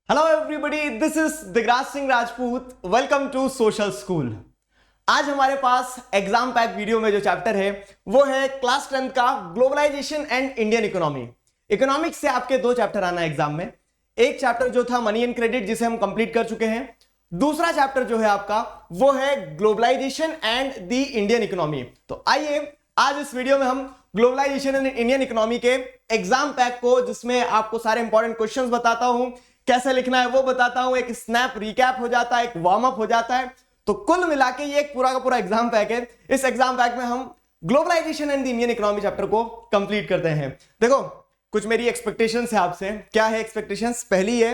Hello everybody, this is Digraj Singh Rajput. Welcome to social school. आज हमारे पास exam pack video में जो चैप्टर है वो है क्लास 10 का globalisation and Indian economy. Economics से आपके दो चैप्टर आना है एग्जाम में। एक चैप्टर जो था मनी एंड क्रेडिट, जिसे हम कंप्लीट कर चुके हैं। दूसरा चैप्टर जो है आपका वो है globalisation and the Indian economy. तो आइए आज इस वीडियो में हम ग्लोबलाइजेशन एंड इंडियन इकोनॉमी के एग्जाम पैक को, जिसमें आपको सारे इंपॉर्टेंट क्वेश्चंस बताता हूं, कैसे लिखना है वो बताता हूं, एक स्नैप रिकैप हो जाता है, एक वार्म अप हो जाता है। तो कुल मिला के ये एक पूरा का पूरा एग्जाम पैक है। इस एग्जाम पैक में हम globalisation and the Indian economy chapter को कंप्लीट करते हैं। देखो, कुछ मेरी एक्सपेक्टेशंस है आपसे। क्या है एक्सपेक्टेशंस? पहली है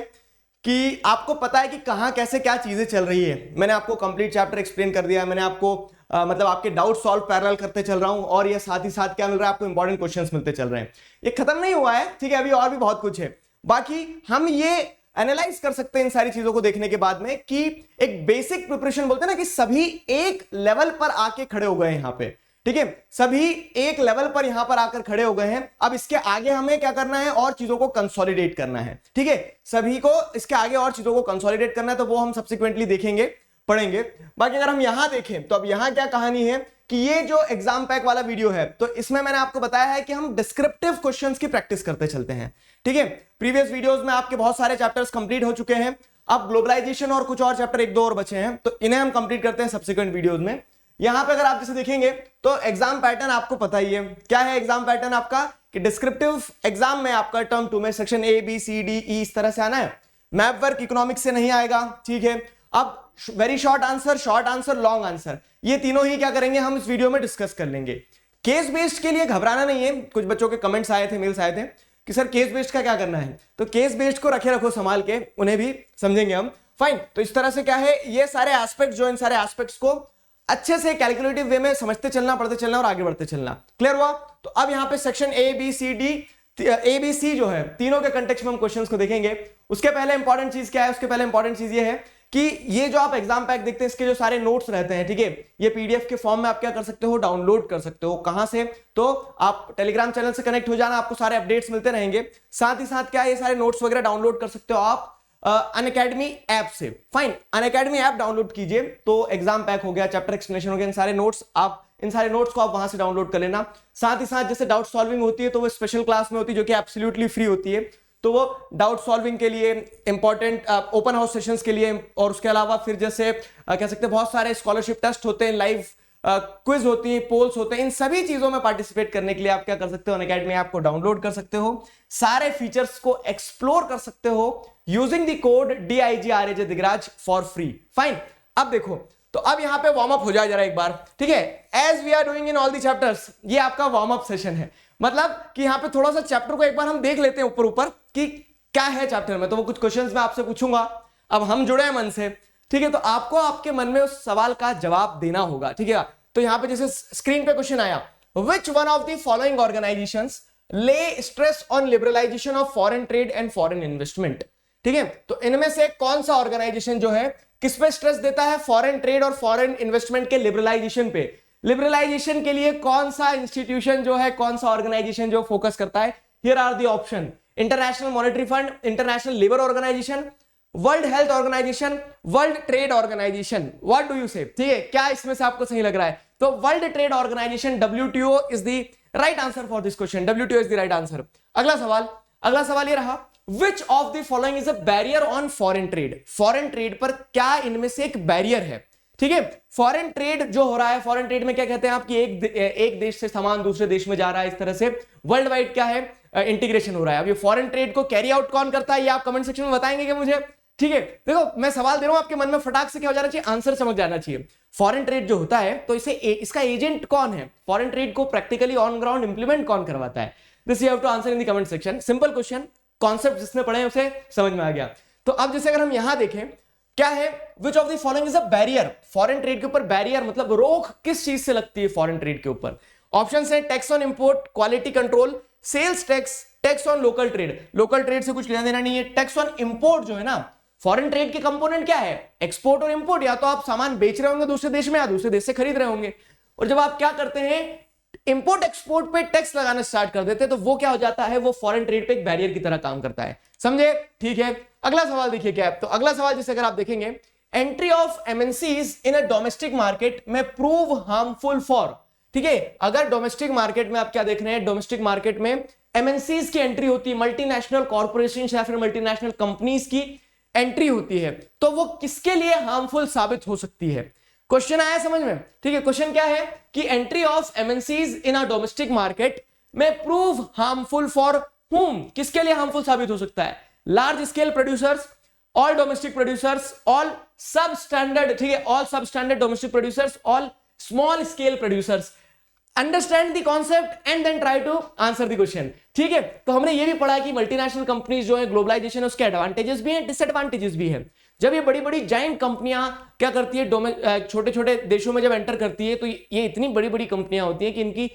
कि आपको पता है कि कहां कैसे क्या चीजें चल रही है। मैंने आपको कंप्लीट चैप्टर एक्सप्लेन कर दिया है। मैंने आपको मतलब आपके डाउट सॉल्व पैरेलल करते चल रहा हूं, और ये साथ ही साथ क्या मिल रहा है आपको, इंपॉर्टेंट क्वेश्चंस मिलते चल रहे हैं। ये खत्म नहीं हुआ है, ठीक है, अभी और भी बहुत कुछ है। बाकी हम ये एनालाइज कर सकते हैं इन सारी चीजों को देखने के बाद में कि एक बेसिक प्रिपरेशन बोलते हैं ना, कि सभी एक लेवल पर आके खड़े हो गए हैं यहां पे, ठीक है, सभी एक लेवल पर यहां पर आकर खड़े हो गए हैं। अब इसके आगे हमें क्या करना है, और चीजों को कंसोलिडेट करना है, ठीक है, सभी को इसके आगे और चीजों को कंसोलिडेट करना है। तो वो हम सब्सिक्वेंटली देखेंगे, पढ़ेंगे। बाकी अगर हम यहां देखें तो अब यहां क्या कहानी है कि ये जो एग्जाम पैक वाला वीडियो है, तो इसमें मैंने आपको बताया है कि हम डिस्क्रिप्टिव क्वेश्चंस की प्रैक्टिस करते चलते हैं, ठीक है। प्रीवियस वीडियोस में आपके बहुत सारे चैप्टर्स कंप्लीट हो चुके हैं। अब ग्लोबलाइजेशन और कुछ और चैप्टर एक दो और बचे हैं, तो इन्हें हम कंप्लीट करते हैं सब्सिक्वेंट वीडियोस में। यहां पे अगर आप जैसे देखेंगे तो एग्जाम पैटर्न आपको पता ही है। क्या है एग्जाम पैटर्न आपका? कि डिस्क्रिप्टिव एग्जाम में आपका टर्म 2 में section A B C D E इस तरह से आना है। मैप वर्क इकोनॉमिक्स से नहीं आएगा, ठीक है। अब very short answer, long answer, ये तीनों ही क्या करेंगे हम इस वीडियो में डिस्कस कर लेंगे। केस बेस्ड के लिए घबराना नहीं है। कुछ बच्चों के कमेंट्स आए थे, मेल्स आए थे कि सर केस बेस्ड का क्या करना है, तो केस बेस्ड को रखो संभाल के, उन्हें भी समझेंगे हम। फाइन। तो इस तरह से क्या है, ये सारे एस्पेक्ट जो, इन सारे एस्पेक्ट्स को अच्छे से कैलकुलेटिव वे में समझते चलना, पढ़ते चलना और आगे बढ़ते चलना। क्लियर हुआ? तो अब यहां पे section A B C D, A B C जो है, तीनों के कंटेक्स्ट में हम क्वेश्चंस को देखेंगे। उसके पहले इंपॉर्टेंट चीज क्या है? उसके पहले इंपॉर्टेंट चीज ये है कि ये जो आप एग्जाम पैक देखते हैं, इसके जो सारे नोट्स रहते हैं, ठीक है, ये पीडीएफ के फॉर्म में आप क्या कर सकते हो, डाउनलोड कर सकते हो। कहां से? तो आप टेलीग्राम चैनल से कनेक्ट हो जाना, आपको सारे अपडेट्स मिलते रहेंगे। साथ ही साथ क्या, ये सारे नोट्स वगैरह डाउनलोड कर सकते हो आप अनअकैडमी ऐप से। फाइन, अनअकैडमी ऐप डाउनलोड कीजिए तो एग्जाम पैक हो गया, चैप्टर एक्सप्लेनेशन हो गया, इन सारे नोट्स को आप वहां से डाउनलोड कर लेना। साथ ही साथ जैसे डाउट सॉल्विंग होती है तो वो स्पेशल क्लास में होती है, जो कि एब्सोल्युटली फ्री होती है। तो वो डाउट सॉल्विंग के लिए, इंपॉर्टेंट ओपन हाउस सेशंस के लिए, और उसके अलावा फिर जैसे कह सकते हैं बहुत सारे स्कॉलरशिप टेस्ट होते हैं, लाइव क्विज होती है, पोल्स होते हैं। इन सभी चीजों में पार्टिसिपेट करने के लिए आप क्या कर सकते हो, अनअकैडमी ऐप को डाउनलोड कर सकते हो, सारे फीचर्स को एक्सप्लोर कर सकते हो using the code DIGRAJ Digraj for free. Fine. अब देखो, तो अब यहां पे वार्म अप हो जाए जरा एक बार, ठीक है। As we are doing in all the chapters, ये आपका वार्म अप सेशन है। मतलब कि यहां पे थोड़ा सा चैप्टर को एक बार हम देख लेते हैं ऊपर ऊपर कि क्या है चैप्टर में। तो वो कुछ क्वेश्चंस मैं आपसे पूछूंगा, अब हम जुड़े हैं मन से, ठीक है, तो आपको आपके मन में उस सवाल का जवाब देना होगा, ठीक है। तो यहां पे जैसे स्क्रीन पे क्वेश्चन आया, which one of the following organisations lay stress on liberalisation of foreign trade and foreign investment, ठीक है। तो इनमें से कौन सा ऑर्गेनाइजेशन जो है किस पे स्ट्रेस देता है? फॉरेन ट्रेड और फॉरेन इन्वेस्टमेंट के लिबरलाइजेशन पे। लिबरलाइजेशन के लिए कौन सा इंस्टीट्यूशन जो है, कौन सा ऑर्गेनाइजेशन जो फोकस करता है? Here are the option: international monetary fund, international labour organisation, world health organisation, world trade organisation. What do you say? ठीक है, क्या इसमें से आपको सही लग रहा है? तो world trade organisation, WTO is the right answer for this question. WTO is the right answer. अगला सवाल ये रहा, which of the following is a barrier on foreign trade? Foreign trade पर क्या इनमें से एक बैरियर है? ठीक है, फॉरेन ट्रेड जो हो रहा है, फॉरेन ट्रेड में क्या कहते हैं आप कि एक देश से सामान दूसरे देश में जा रहा है, इस तरह से वर्ल्ड वाइड क्या है, इंटीग्रेशन हो रहा है। अब ये फॉरेन ट्रेड को कैरी आउट कौन करता है, ये आप कमेंट सेक्शन में बताएंगे कि मुझे, ठीक है। देखो, मैं सवाल दे रहा हूं, आपके मन में फटाक से क्या हो जाना चाहिए, आंसर समझ जाना चाहिए। फॉरेन ट्रेड जो होता है, तो इसका एजेंट कौन है? फॉरेन ट्रेड को प्रैक्टिकली ऑन ग्राउंड इंप्लीमेंट कौन करवाता है? This you have to answer in the comment section. Simple question, concept जिसने पढ़े उसे समझ में आ गया। तो अब जैसे अगर हम यहां देखें, क्या है, विच of the following is a barrier? Foreign trade के ऊपर बैरियर मतलब रोक किस चीज से लगती है फॉरेन ट्रेड के ऊपर? ऑप्शन है tax on import, quality control, sales tax, tax on local trade. Local trade से कुछ लेना देना नहीं है। टैक्स ऑन इंपोर्ट जो है ना, फॉरेन ट्रेड के कंपोनेंट क्या है? एक्सपोर्ट और इंपोर्ट। या तो आप सामान बेच रहे होंगे दूसरे देश में, या दूसरे देश से खरीद रहे होंगे। और जब आप क्या करते हैं, इंपोर्ट एक्सपोर्ट पे टैक्स लगाना स्टार्ट कर देते हैं तो वो क्या हो जाता है, वो फॉरेन ट्रेड पे एक बैरियर की तरह काम करता है। समझे? ठीक है, अगला सवाल देखिए क्या है। तो अगला सवाल जैसे अगर आप देखेंगे, entry of MNCs in a domestic market में प्रूव हार्मफुल फॉर, ठीक है, अगर डोमेस्टिक मार्केट में आप क्या देख रहे हैं, डोमेस्टिक मार्केट में एमएनसीज की एंट्री होती है, मल्टीनेशनल कॉर्पोरेशन या फिर मल्टीनेशनल कंपनीज की एंट्री होती है, तो वो किसके लिए हार्मफुल साबित हो सकती है। क्वेश्चन आया समझ में? ठीक है, क्वेश्चन क्या है कि entry of MNCs in a domestic market में प्रूव हार्मफुल फॉर हुम, किसके लिए हार्मफुल साबित हो सकता है, large scale producers, all domestic producers, all sub standard, ठीक है, all sub standard domestic producers, all small scale producers. Understand the concept and then try to answer the question. ठीक है, तो हमने ये भी पढ़ा कि मल्टीनेशनल कंपनीज जो है, ग्लोबलाइजेशन, उसके एडवांटेजेस भी हैं, डिसएडवांटेजेस भी हैं। जब ये बड़ी बड़ी जाइंट कंपनियां क्या करती है, छोटे छोटे देशों में जब एंटर करती है, तो ये इतनी बड़ी बड़ी कंपनियां होती हैं कि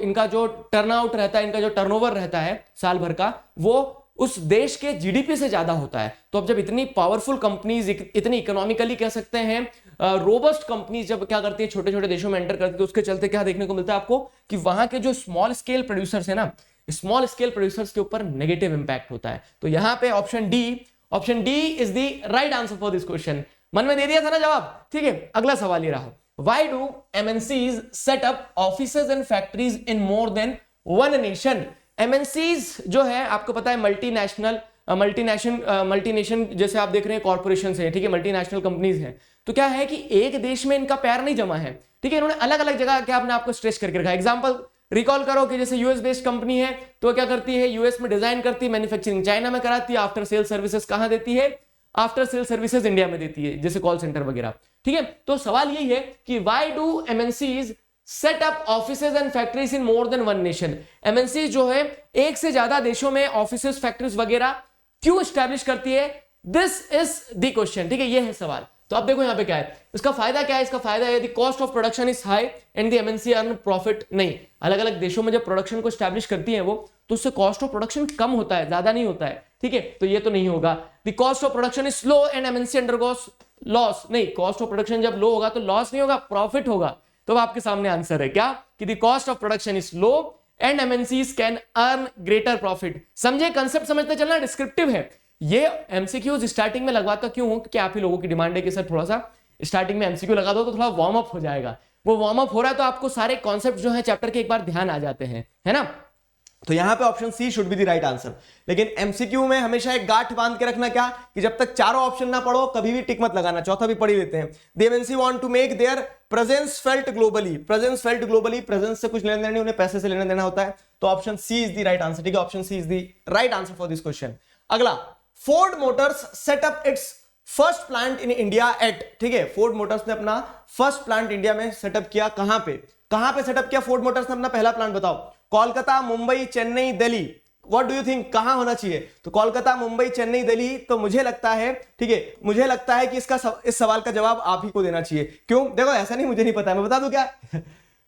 इनका जो टर्नआउट रहता है, इनका जो टर्नओवर रहता है साल भर का, वो उस देश के जीडीपी से ज्यादा होता है। तो अब जब इतनी पावरफुल कंपनीज, इतनी इकोनॉमिकली कह सकते हैं रोबस्ट कंपनीज जब क्या करती है, छोटे छोटे देशों में एंटर करती है, तो उसके चलते क्या देखने को मिलता है आपको कि वहां के जो स्मॉल स्केल प्रोड्यूसर्स है ना, स्मॉल स्केल प्रोड्यूसर्स के ऊपर नेगेटिव इंपैक्ट होता है। तो यहां पे option D is the right answer for this question. मन में दे दिया था ना जवाब? ठीक है, अगला सवाल ये रहा, why do MNCs set up offices and factories in more than one nation? MNCs जो है आपको पता है मल्टीनेशन जैसे आप देख रहे हैं कॉर्पोरेशन है, ठीक है, मल्टीनेशनल कंपनीज हैं। तो क्या है कि एक देश में इनका पैर नहीं जमा है, ठीक है, इन्होंने अलग अलग जगह क्या अपने आपको स्ट्रेच करके रखा है। एग्जांपल रिकॉल करो कि जैसे यूएस बेस्ड कंपनी है, तो क्या करती है, यूएस में डिजाइन करती है, मैन्युफैक्चरिंग चाइना में कराती है, आफ्टर सेल सर्विसेज कहां देती है, आफ्टर सेल सर्विसेज इंडिया में देती है, जैसे कॉल सेंटर वगैरह। ठीक है, तो सवाल यही है कि why do MNCs set up offices and factories in more than one nation? MNC जो है एक से ज्यादा देशों में ऑफिसेज, फैक्ट्रीज वगैरह क्यों स्टैब्लिश करती है? This is the question. ठीक है, ये है सवाल। तो अब देखो यहां पे क्या है, इसका फायदा क्या है, इसका फायदा है the cost of production is high and the MNC earn profit. नहीं, अलग अलग देशों में जब प्रोडक्शन को स्टैब्लिश करती है वो, तो उससे कॉस्ट ऑफ प्रोडक्शन कम होता है, ज्यादा नहीं होता है। ठीक है, तो ये तो नहीं होगा। The cost of production is slow and MNC undergoes loss. नहीं, कॉस्ट ऑफ प्रोडक्शन जब लो होगा तो लॉस नहीं होगा, प्रॉफिट होगा। तो आपके सामने आंसर है क्या कि the cost of production is low and MNCs can earn greater profit. समझे? कंसेप्ट समझते चलना, डिस्क्रिप्टिव है ये। एमसीक्यूज स्टार्टिंग में लगवाता क्यों हूं, क्योंकि आप ही लोगों की डिमांड है कि सर थोड़ा सा स्टार्टिंग में एमसीक्यू लगा दो तो थोड़ा वार्म अप हो जाएगा। वो वार्म अप हो रहा है तो आपको सारे कॉन्सेप्ट जो है चैप्टर के एक बार ध्यान आ जाते हैं, है ना। तो यहां पे option C should be the right answer. लेकिन एमसीक्यू में हमेशा एक गांठ बांध के रखना क्या कि जब तक चारों ऑप्शन ना पढ़ो कभी भी टिक मत लगाना, चौथा भी पढ़ ही लेते हैं। The MNC want to make their presence felt globally. Presence felt globally, presence से कुछ लेना देना नहीं, उन्हें पैसे से लेना देना होता है। तो option C is the right answer. ठीक है, option C is the right answer for this question. अगला, Ford Motors set up its first plant in India at. ठीक है, फोर्ड मोटर्स ने अपना फर्स्ट प्लांट इंडिया में सेटअप किया। कहां पे सेटअप किया फोर्ड मोटर्स ने अपना पहला प्लांट? बताओ। Kolkata, Mumbai, Chennai, Delhi. What do you think, कहां होना चाहिए? तो कोलकाता, मुंबई, चेन्नई, दिल्ली। तो मुझे लगता है, ठीक है, मुझे लगता है कि इस सवाल का जवाब आप ही को देना चाहिए। क्यों? देखो ऐसा नहीं, मुझे नहीं पता, मैं बता दूं क्या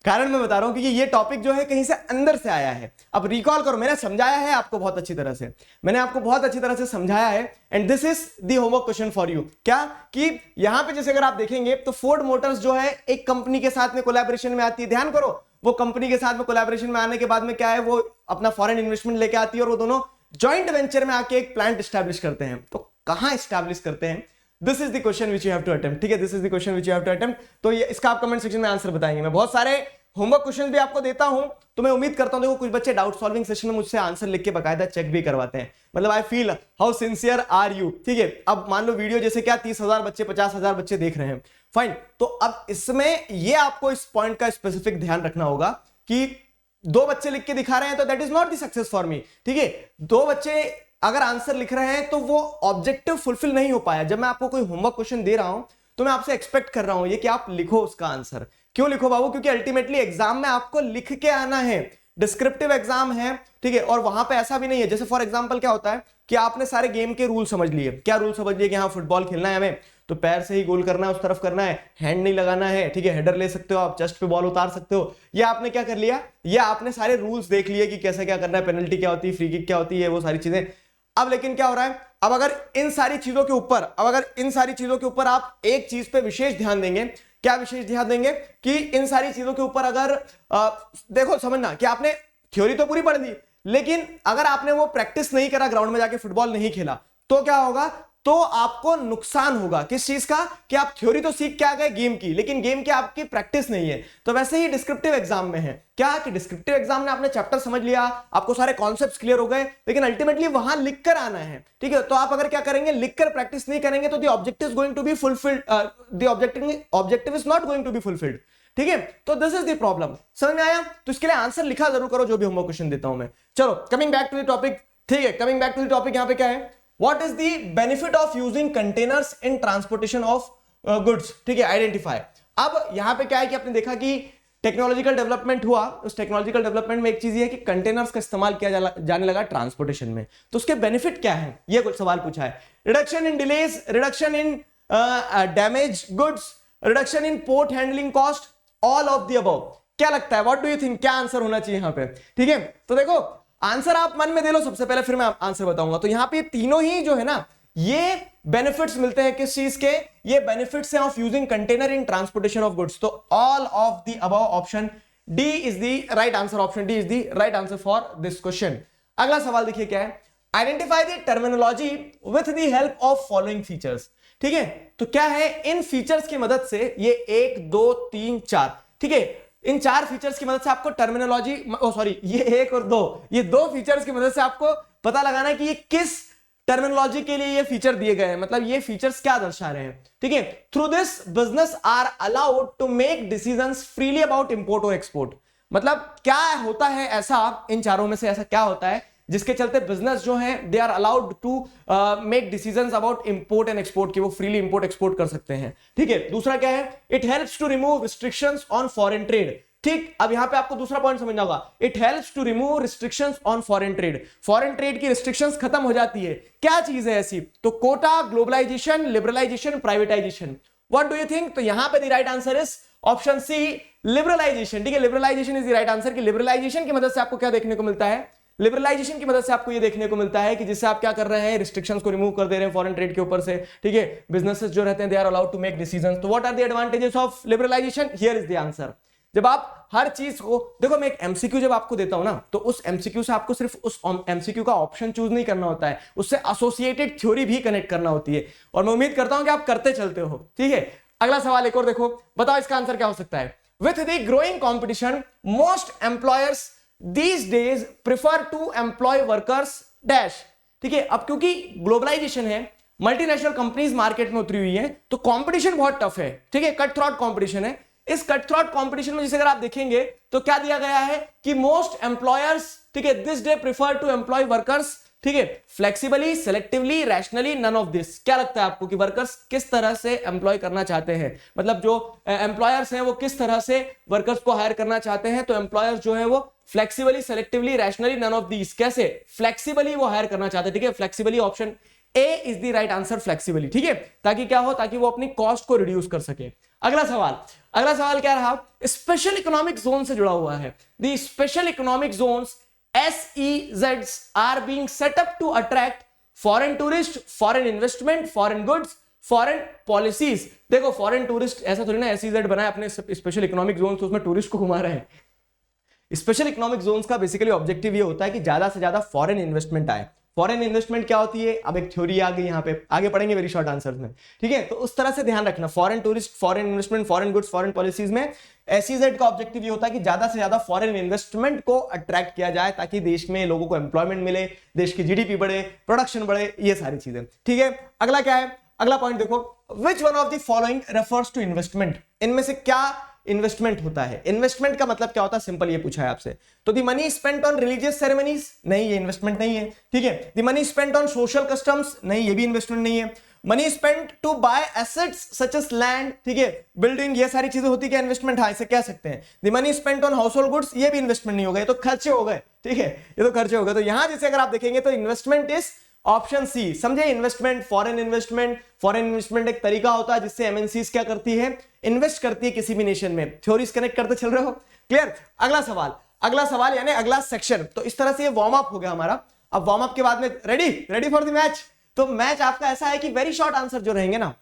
कारण मैं बता रहा हूं क्योंकि ये टॉपिक जो है कहीं से अंदर से आया है। अब रिकॉल करो, मैंने समझाया है आपको बहुत अच्छी तरह से, मैंने आपको बहुत अच्छी तरह से समझाया है। And this is the homework question for you. क्या कि यहां पे जैसे अगर आप देखेंगे तो फोर्ड मोटर्स जो है एक कंपनी के साथ में कोलैबोरेशन में आती है। ध्यान करो, वो कंपनी के साथ में कोलैबोरेशन में आने के बाद में क्या है, वो अपना फॉरेन इन्वेस्टमेंट लेके आती है और वो दोनों जॉइंट वेंचर में आके एक प्लांट स्टैब्लिश करते हैं। तो कहां स्टैब्लिश करते हैं? This is the question which you have to attempt. ठीक है, this is the question which you have to attempt. तो ये इसका आप कमेंट सेक्शन में आंसर बताएंगे। मैं बहुत सारे होमवर्क क्वेश्चन भी आपको देता हूं, तो मैं उम्मीद करता हूं, देखो कुछ बच्चे डाउट सॉल्विंग सेशन में मुझसे आंसर लिख के बकायदा चेक भी करवाते हैं। मतलब I feel how sincere are you. ठीक है, अब मान लो वीडियो जैसे क्या 30,000 बच्चे, 50,000 बच्चे देख रहे हैं, फाइन। तो अब इसमें ये आपको इस पॉइंट का स्पेसिफिक ध्यान रखना होगा कि 2 बच्चे लिख के दिखा रहे हैं तो that is not the success for me. ठीक है, 2 बच्चे अगर आंसर लिख रहे हैं तो वो ऑब्जेक्टिव फुलफिल नहीं हो पाया। जब मैं आपको कोई होमवर्क क्वेश्चन दे रहा हूं तो मैं आपसे एक्सपेक्ट कर रहा हूं ये कि आप लिखो उसका आंसर। क्यों लिखो बाबू? क्योंकि अल्टीमेटली एग्जाम में आपको लिख के आना है। डिस्क्रिप्टिव एग्जाम है, ठीक है, और वहां पे ऐसा भी नहीं है। जैसे फॉर एग्जांपल क्या होता है कि आपने सारे गेम के रूल समझ लिए। क्या रूल समझ लिए कि हाँ फुटबॉल खेलना है हमें तो पैर से ही गोल करना है, उस तरफ करना है, हैंड नहीं लगाना है, ठीक है, हेडर ले सकते हो आप, चेस्ट पे बॉल उतार सकते हो। ये आपने क्या कर लिया, ये आपने सारे रूल्स देख लिए कि कैसे क्या करना है, पेनल्टी क्या होती है, फ्री किक क्या होती है, वो सारी चीजें। अब लेकिन क्या हो रहा है, अब अगर इन सारी चीजों के ऊपर आप एक चीज पे विशेष ध्यान देंगे क्या विशेष ध्यान देंगे कि इन सारी चीजों के ऊपर अगर देखो समझना कि आपने थ्योरी तो पूरी पढ़ ली, लेकिन अगर आपने वो प्रैक्टिस नहीं करा, ग्राउंड में जाके फुटबॉल नहीं खेला, तो क्या होगा, तो आपको नुकसान होगा। किस चीज का, कि आप थ्योरी तो सीख के आ गए गेम की, लेकिन गेम की आपकी प्रैक्टिस नहीं है। तो वैसे ही डिस्क्रिप्टिव एग्जाम में है क्या, कि डिस्क्रिप्टिव एग्जाम में आपने चैप्टर समझ लिया, आपको सारे कॉन्सेप्ट्स क्लियर हो गए, लेकिन अल्टीमेटली वहां लिख कर आना है, ठीक है। तो आप अगर क्या करेंगे, लिख कर प्रैक्टिस नहीं करेंगे, तो the objective is going to be fulfilled, the objective is not going to be fulfilled, ठीक है। तो दिस इज द प्रॉब्लम, समझ में आया। तो इसके लिए आंसर लिखा जरूर करो जो भी होमवर्क क्वेश्चन देता हूं मैं। चलो coming back to the topic, ठीक है, coming back to the topic, यहां पे क्या है, what is the benefit of using containers in transportation of goods, ठीक है, आइडेंटिफाई। अब यहां पे क्या है कि आपने देखा कि टेक्नोलॉजिकल डेवलपमेंट हुआ, उस टेक्नोलॉजिकल डेवलपमेंट में एक चीज ये है कि कंटेनर्स का इस्तेमाल किया जाने लगा ट्रांसपोर्टेशन में। तो उसके बेनिफिट क्या है, ये कुछ सवाल पूछा है। Reduction in delays, reduction in damage goods, reduction in port handling cost, all of the above. क्या लगता है, व्हाट डू यू थिंक, क्या आंसर होना चाहिए यहां पे, ठीक है। तो देखो आंसर आप मन में दे लो सबसे पहले, फिर मैं आंसर बताऊंगा। तो यहां पे तीनों ही जो है ना, ये बेनिफिट्स मिलते हैं किस चीज के, ये बेनिफिट्स हैं of using container in transportation of goods. तो all of the above, option D is the right answer, option D is the right answer for this question. अगला सवाल देखिए क्या है, identify the terminology with the help of following features, ठीक है। तो क्या है, इन फीचर्स की मदद से, ये 1 2 3 4, ठीक है, इन 4 फीचर्स की मदद से आपको टर्मिनोलॉजी, सॉरी ये 1 और 2, ये 2 फीचर्स की मदद से आपको पता लगाना है कि ये किस टर्मिनोलॉजी के लिए ये फीचर दिए गए हैं, मतलब ये फीचर्स क्या दर्शा रहे हैं, ठीक है। Through this business are allowed to make decisions freely about import और एक्सपोर्ट। मतलब क्या होता है ऐसा, इन चारों में से ऐसा क्या होता है जिसके चलते बिजनेस जो है they are allowed to make decisions about import and export, की वो फ्रीली इंपोर्ट एक्सपोर्ट कर सकते हैं, ठीक है। दूसरा क्या है, it helps to remove restrictions on foreign trade, ठीक। अब यहां पे आपको दूसरा पॉइंट समझना होगा, it helps to remove restrictions on foreign trade, foreign trade की रिस्ट्रिक्शंस खत्म हो जाती है। क्या चीज है ऐसी, तो quota, globalisation, liberalisation, privatisation. What do you think, तो यहां पे the right answer is option C, liberalisation, ठीक है। Liberalisation is the right answer, की लिबरलाइजेशन की मदद से आपको क्या देखने को मिलता है, लिबरलाइजेशन की मदद से आपको ये देखने को मिलता है कि जिससे आप क्या कर रहे हैं, रिस्ट्रिक्शंस को रिमूव कर दे रहे हैं फॉरेन ट्रेड के ऊपर से, ठीक है। बिजनेसेस जो रहते हैं they are allowed to make decisions. तो what are the advantages of liberalisation, here is the answer. जब आप हर चीज को देखो, मैं एक एमसीक्यू जब आपको देता हूं ना, तो उस एमसीक्यू से आपको सिर्फ उस एमसीक्यू का ऑप्शन चूज नहीं करना होता है, उससे एसोसिएटेड थ्योरी भी कनेक्ट करना होती है, और मैं उम्मीद करता हूं कि आप करते चलते हो, ठीक है। अगला सवाल एक और देखो, बताओ इसका आंसर क्या हो सकता है। With the growing competition most employers these days prefer to employ workers dash, ठीक है। अब क्योंकि ग्लोबलाइजेशन है, मल्टीनेशनल कंपनीज मार्केट में उतरी हुई है, तो कंपटीशन बहुत टफ है, ठीक है, कट थ्रॉट कंपटीशन है। इस कट थ्रॉट कंपटीशन में जैसे अगर आप देखेंगे तो क्या दिया गया है कि मोस्ट एम्प्लॉयर्स, ठीक है, this day prefer to employ workers, ठीक है, flexibly, selectively, rationally, none of this. क्या लगता है आपको कि वर्कर्स किस तरह से एम्प्लॉय करना चाहते हैं, मतलब जो एम्प्लॉयर्स हैं वो किस तरह से वर्कर्स को हायर करना चाहते हैं। तो एम्प्लॉयर्स जो है वो flexibly, selectively, rationally, none of these. कैसे, फ्लेक्सिबली वो हायर करना चाहते हैं, ठीक है। Flexibly, option A is the right answer, flexibly, ठीक है। ताकि क्या हो, ताकि वो अपनी कॉस्ट को रिड्यूस कर सके। अगला सवाल क्या रहा, स्पेशल इकोनॉमिक जोन से जुड़ा हुआ है। The special economic Jones SEZs are being set up to attract foreign tourists, foreign investment, foreign goods, foreign policies। देखो फॉरेन टूरिस्ट ऐसा थोड़ी ना SEZ बनाए अपने स्पेशल इकोनॉमिक जोन, तो उसमें टूरिस्ट को घुमा रहे हैं। स्पेशल इकोनॉमिक जोन्स का बेसिकली ऑब्जेक्टिव ये होता है कि ज्यादा से ज्यादा फॉरेन इन्वेस्टमेंट आए। फॉरेन इन्वेस्टमेंट क्या होती है, अब एक थ्योरी आ गई, यहाँ पे आगे पढ़ेंगे वेरी शॉर्ट आंसर्स में, ठीक है। तो उस तरह से ध्यान रखना, foreign tourist, foreign investment, foreign goods, foreign policies में SEZ का ऑब्जेक्टिव ये होता है कि ज्यादा से ज्यादा फॉरेन इन्वेस्टमेंट को अट्रैक्ट किया जाए, ताकि देश में लोगों को एम्प्लॉयमेंट मिले, देश की GDP बढ़े, प्रोडक्शन बढ़े, ये सारी चीजें, ठीक है। अगला क्या है, अगला पॉइंट देखो, which one of the following refers to investment. इनमें से क्या इन्वेस्टमेंट होता है। इन्वेस्टमेंट का मतलब क्या होता है, सिंपल ये पूछा है आपसे। तो the money spent on religious ceremonies, नहीं ये इन्वेस्टमेंट नहीं है, ठीक है। The money spent on social customs, नहीं ये भी इन्वेस्टमेंट नहीं है। Money spent to buy assets such as land, ठीक है, बिल्डिंग, ये सारी चीजें होती क्या, इन्वेस्टमेंट, हाँ इसे कह सकते हैं। दी money spent on house hold goods, ये भी इन्वेस्टमेंट नहीं होगा, ये तो खर्चे हो गए, ठीक है, ये तो खर्चे हो गए। तो यहां जैसे अगर आप देखेंगे तो इन्वेस्टमेंट इज ऑप्शन सी, समझे। इन्वेस्टमेंट, फॉरेन इन्वेस्टमेंट एक तरीका होता है जिससे MNCs क्या करती है, इन्वेस्ट करती है किसी भी नेशन में। थ्योरीज कनेक्ट करते चल रहे हो, क्लियर। अगला सवाल यानी अगला सेक्शन। तो इस तरह से ये वार्म अप हो गया हमारा। अब वार्म अप के बाद में रेडी फॉर द मैच। तो मैच आपका ऐसा है कि वेरी शॉर्ट आंसर जो रहेंगे ना,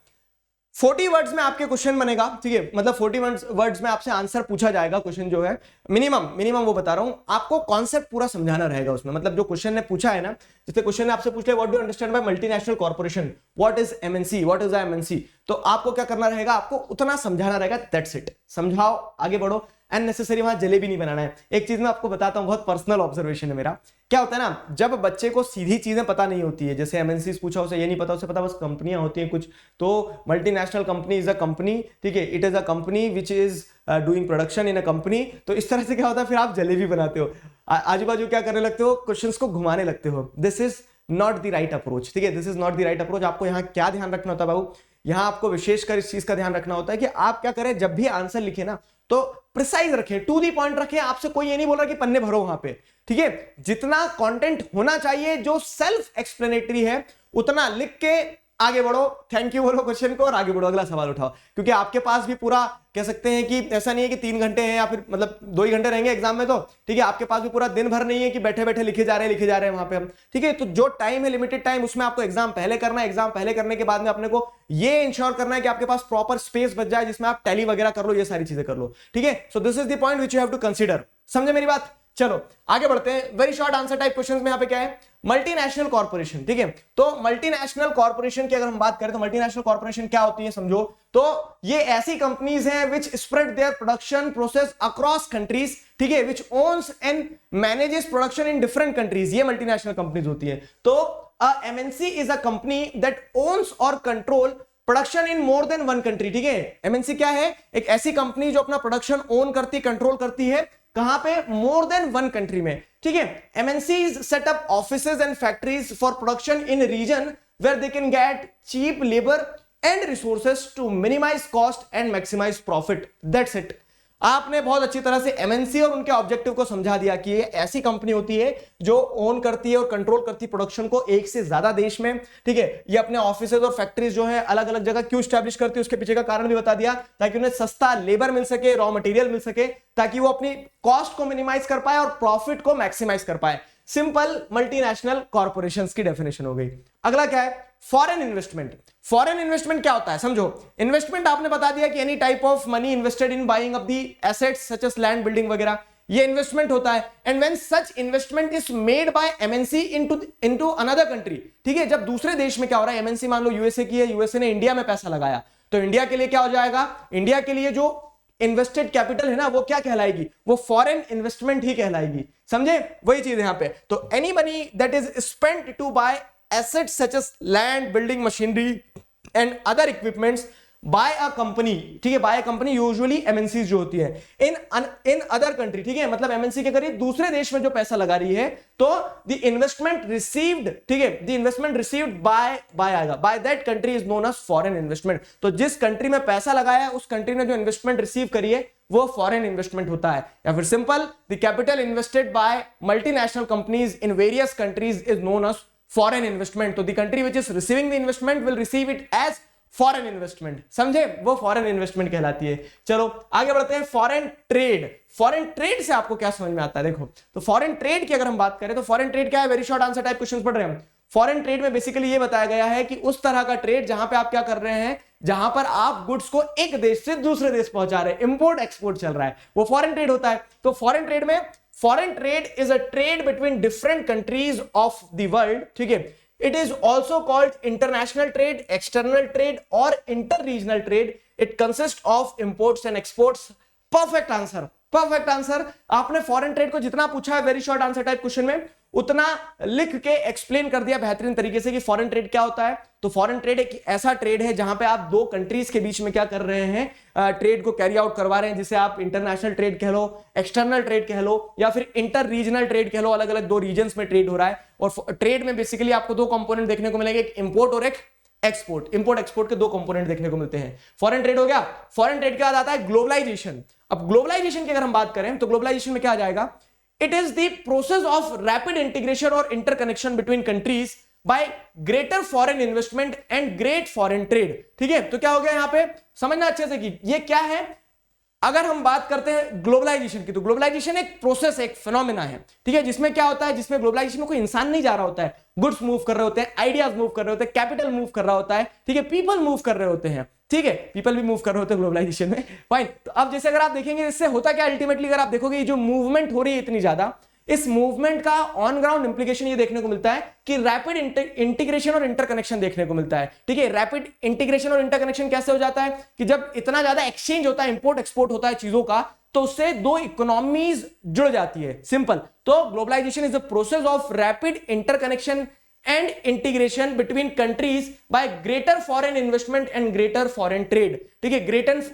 40 वर्ड्स में आपके क्वेश्चन बनेगा, ठीक है, मतलब 40 वर्ड्स में आपसे आंसर पूछा जाएगा। क्वेश्चन जो है मिनिमम वो बता रहा हूं, आपको कॉन्सेप्ट पूरा समझाना रहेगा उसमें। मतलब जो क्वेश्चन ने पूछा है ना, जैसे क्वेश्चन ने आपसे पूछ लिया what do understand by multinational corporation, what is MNC, what is MNC, तो आपको क्या करना रहेगा, आपको उतना समझाना रहेगा, दैट्स इट। समझाओ, आगे बढ़ो, अननेसेसरी वहां जलेबी नहीं बनाना है। एक चीज मैं आपको बताता हूं, बहुत पर्सनल ऑब्जर्वेशन है मेरा। क्या होता है ना, जब बच्चे को सीधी चीजें पता नहीं होती है, जैसे एमएनसी पूछा, उसे ये नहीं पता, उसे पता बस कंपनियां होती हैं कुछ, तो multinational company is a company, ठीक है, it is a company which is doing production in a company. तो इस तरह से क्या होता है, फिर आप जलेबी बनाते हो, आजू बाजू क्या करने लगते हो, क्वेश्चंस को घुमाने लगते हो। This is not the right approach, ठीक है, this is not the right approach. आपको यहाँ क्या ध्यान रखना होता है बाबू, यहाँ आपको विशेषकर इस चीज का ध्यान रखना होता है कि आप क्या करें, जब भी आंसर लिखे ना तो प्रिसाइज रखें, टू दी पॉइंट रखें। आपसे कोई ये नहीं बोल रहा कि पन्ने भरो वहां पे, ठीक है, जितना कंटेंट होना चाहिए जो सेल्फ एक्सप्लेनेटरी है उतना लिख के आगे बढ़ो, थैंक यू बोलो क्वेश्चन को और आगे बढ़ो, अगला सवाल उठाओ। क्योंकि आपके पास भी पूरा कह सकते हैं कि ऐसा नहीं है कि 3 घंटे हैं या फिर मतलब 2 ही घंटे रहेंगे एग्जाम में, तो ठीक है, आपके पास भी पूरा दिन भर नहीं है कि बैठे बैठे लिखे जा रहे हैं वहां पे हम, ठीक है। तो जो टाइम है, लिमिटेड टाइम, उसमें आपको एग्जाम पहले करना है, एग्जाम पहले करने के बाद में अपने को ये इंश्योर करना है कि आपके पास प्रॉपर स्पेस बच जाए जिसमें आप टैली वगैरह कर लो, ये सारी चीजें कर लो, ठीक है। So this is the point which you have to consider. समझे मेरी बात? चलो आगे बढ़ते हैं। Very short answer type questions में यहाँ पे क्या है, मल्टीनेशनल कॉर्पोरेशन, ठीक है। तो मल्टीनेशनल कॉर्पोरेशन की अगर हम बात करें तो मल्टीनेशनल कॉर्पोरेशन क्या होती है समझो, तो ये ऐसी कंपनीज हैं which spread their production process across countries, ठीक है, which owns and manages production in different countries, ये मल्टीनेशनल कंपनीज होती है। तो MNC is a company that owns और control production in more than one country, ठीक है। एमएनसी क्या है, एक ऐसी कंपनी जो अपना प्रोडक्शन ओन करती, कंट्रोल करती है, कहां पे, मोर देन वन कंट्री में, ठीक है। MNCs set up offices and factories for production in region where they can get cheap labour and resources to minimise cost and maximise profit, that's it. आपने बहुत अच्छी तरह से एमएनसी और उनके ऑब्जेक्टिव को समझा दिया कि ये ऐसी कंपनी होती है जो ओन करती है और कंट्रोल करती है प्रोडक्शन को एक से ज्यादा देश में, ठीक है। ये अपने ऑफिसेज और फैक्ट्रीज जो है अलग अलग जगह क्यों स्टैब्लिश करती है, उसके पीछे का कारण भी बता दिया, ताकि उन्हें सस्ता लेबर मिल सके, रॉ मटेरियल मिल सके, ताकि वो अपनी कॉस्ट को मिनिमाइज कर पाए और प्रॉफिट को मैक्सिमाइज कर पाए। सिंपल मल्टीनेशनल कॉर्पोरेशंस की डेफिनेशन हो गई। अगला क्या है, फॉरेन इन्वेस्टमेंट। फॉरेन इन्वेस्टमेंट क्या होता है समझो, इन्वेस्टमेंट आपने बता दिया कि any type of money invested in buying of the assets such as land, building वगैरह, ये इन्वेस्टमेंट होता है। And when such investment is made by MNC into another country, ठीक है, जब दूसरे देश में क्या हो रहा है, एमएनसी मान लो यूएसए की है, यूएसए ने इंडिया में पैसा लगाया, तो इंडिया के लिए क्या हो जाएगा, इंडिया के लिए जो इन्वेस्टेड कैपिटल है ना, वो क्या कहलाएगी, वो फॉरेन इन्वेस्टमेंट ही कहलाएगी। समझे, वही चीज यहां पे। तो any money that is spent to buy assets such as land, building, machinery and other equipments by a company, ठीक है, by a company usually MNCs जो होती है in other country, ठीक है, मतलब MNC के करीब दूसरे देश में जो पैसा लगा रही है, तो the investment received, ठीक है, the investment received by आएगा, by that country is known as foreign investment। तो जिस कंट्री में पैसा लगाया उस कंट्री ने जो इन्वेस्टमेंट रिसीव करी है वो फॉरेन इन्वेस्टमेंट होता है। या फिर simple, the capital invested by multinational companies in various countries is known as foreign investment. तो the country which is receiving the investment will receive it as foreign investment, समझे, वो फॉरेन इन्वेस्टमेंट कहलाती है। चलो आगे बढ़ते हैं। फॉरेन ट्रेड, फॉरेन ट्रेड से आपको क्या समझ में आता है, देखो, तो फॉरेन ट्रेड की अगर हम बात करें तो फॉरेन ट्रेड क्या है, very short answer type questions पढ़ रहे हैं हम। फॉरेन ट्रेड में बेसिकली ये बताया गया है कि उस तरह का ट्रेड जहां पे आप क्या कर रहे हैं, जहां पर आप गुड्स को एक देश से दूसरे देश पहुंचा रहे हैं, इंपोर्ट एक्सपोर्ट चल रहा है, वो फॉरेन ट्रेड होता है। तो फॉरेन ट्रेड में, foreign trade is a trade between different countries of the world, ठीक है। It is also called international trade, external trade or inter-regional trade. It consists of imports and exports. Perfect answer, perfect answer। आपने foreign trade को जितना पूछा है very short answer type question में, उतना लिख के एक्सप्लेन कर दिया बेहतरीन तरीके से कि फॉरेन ट्रेड क्या होता है। तो फॉरेन ट्रेड एक ऐसा ट्रेड है जहां पे आप दो कंट्रीज के बीच में क्या कर रहे हैं, ट्रेड को कैरी आउट करवा रहे हैं, जिसे आप इंटरनेशनल ट्रेड कह लो, एक्सटर्नल ट्रेड कह लो, या फिर इंटर रीजनल ट्रेड कह लो। अलग अलग दो रीजन्स में ट्रेड हो रहा है। और ट्रेड में बेसिकली आपको दो कंपोनेंट देखने को मिलेंगे, एक इंपोर्ट और एक एक्सपोर्ट। इंपोर्ट एक्सपोर्ट के दो कंपोनेंट देखने को मिलते हैं। फॉरेन ट्रेड हो गया। फॉरेन ट्रेड के बाद आता है ग्लोबलाइजेशन। अब ग्लोबलाइजेशन की अगर हम बात करें तो ग्लोबलाइजेशन में क्या आ जाएगा, it is the process of rapid integration और interconnection between countries by greater foreign investment and great foreign trade, ठीक है। तो क्या हो गया यहां पे, समझना अच्छे से कि ये क्या है। अगर हम बात करते हैं ग्लोबलाइजेशन की, तो ग्लोबलाइजेशन एक प्रोसेस, एक फिनोमेना है, ठीक है, जिसमें क्या होता है, जिसमें ग्लोबलाइजेशन में कोई इंसान नहीं जा रहा होता है, गुड्स मूव कर रहे होते हैं, आइडियाज मूव कर रहे होते हैं, कैपिटल मूव कर रहा होता है, ठीक है, पीपल मूव कर रहे होते हैं। ठीक है, पीपल भी मूव कर रहे होते हैं ग्लोबलाइजेशन में, फाइन। तो अब जैसे अगर आप देखेंगे इससे होता क्या अल्टीमेटली, अगर आप देखोगे ये जो मूवमेंट हो रही है इतनी ज्यादा, इस मूवमेंट का ऑन ग्राउंड इंप्लीकेशन ये देखने को मिलता है कि रैपिड इंटीग्रेशन और इंटरकनेक्शन देखने को मिलता है। ठीक है, रैपिड इंटीग्रेशन और इंटरकनेक्शन कैसे हो जाता है कि जब इतना ज्यादा एक्सचेंज होता है, इंपोर्ट एक्सपोर्ट होता है चीजों का, तो उससे दो इकोनॉमीज जुड़ जाती है, सिंपल। तो globalisation is a process of rapid interconnection and integration between countries by greater foreign investment and greater foreign trade। ठीक है,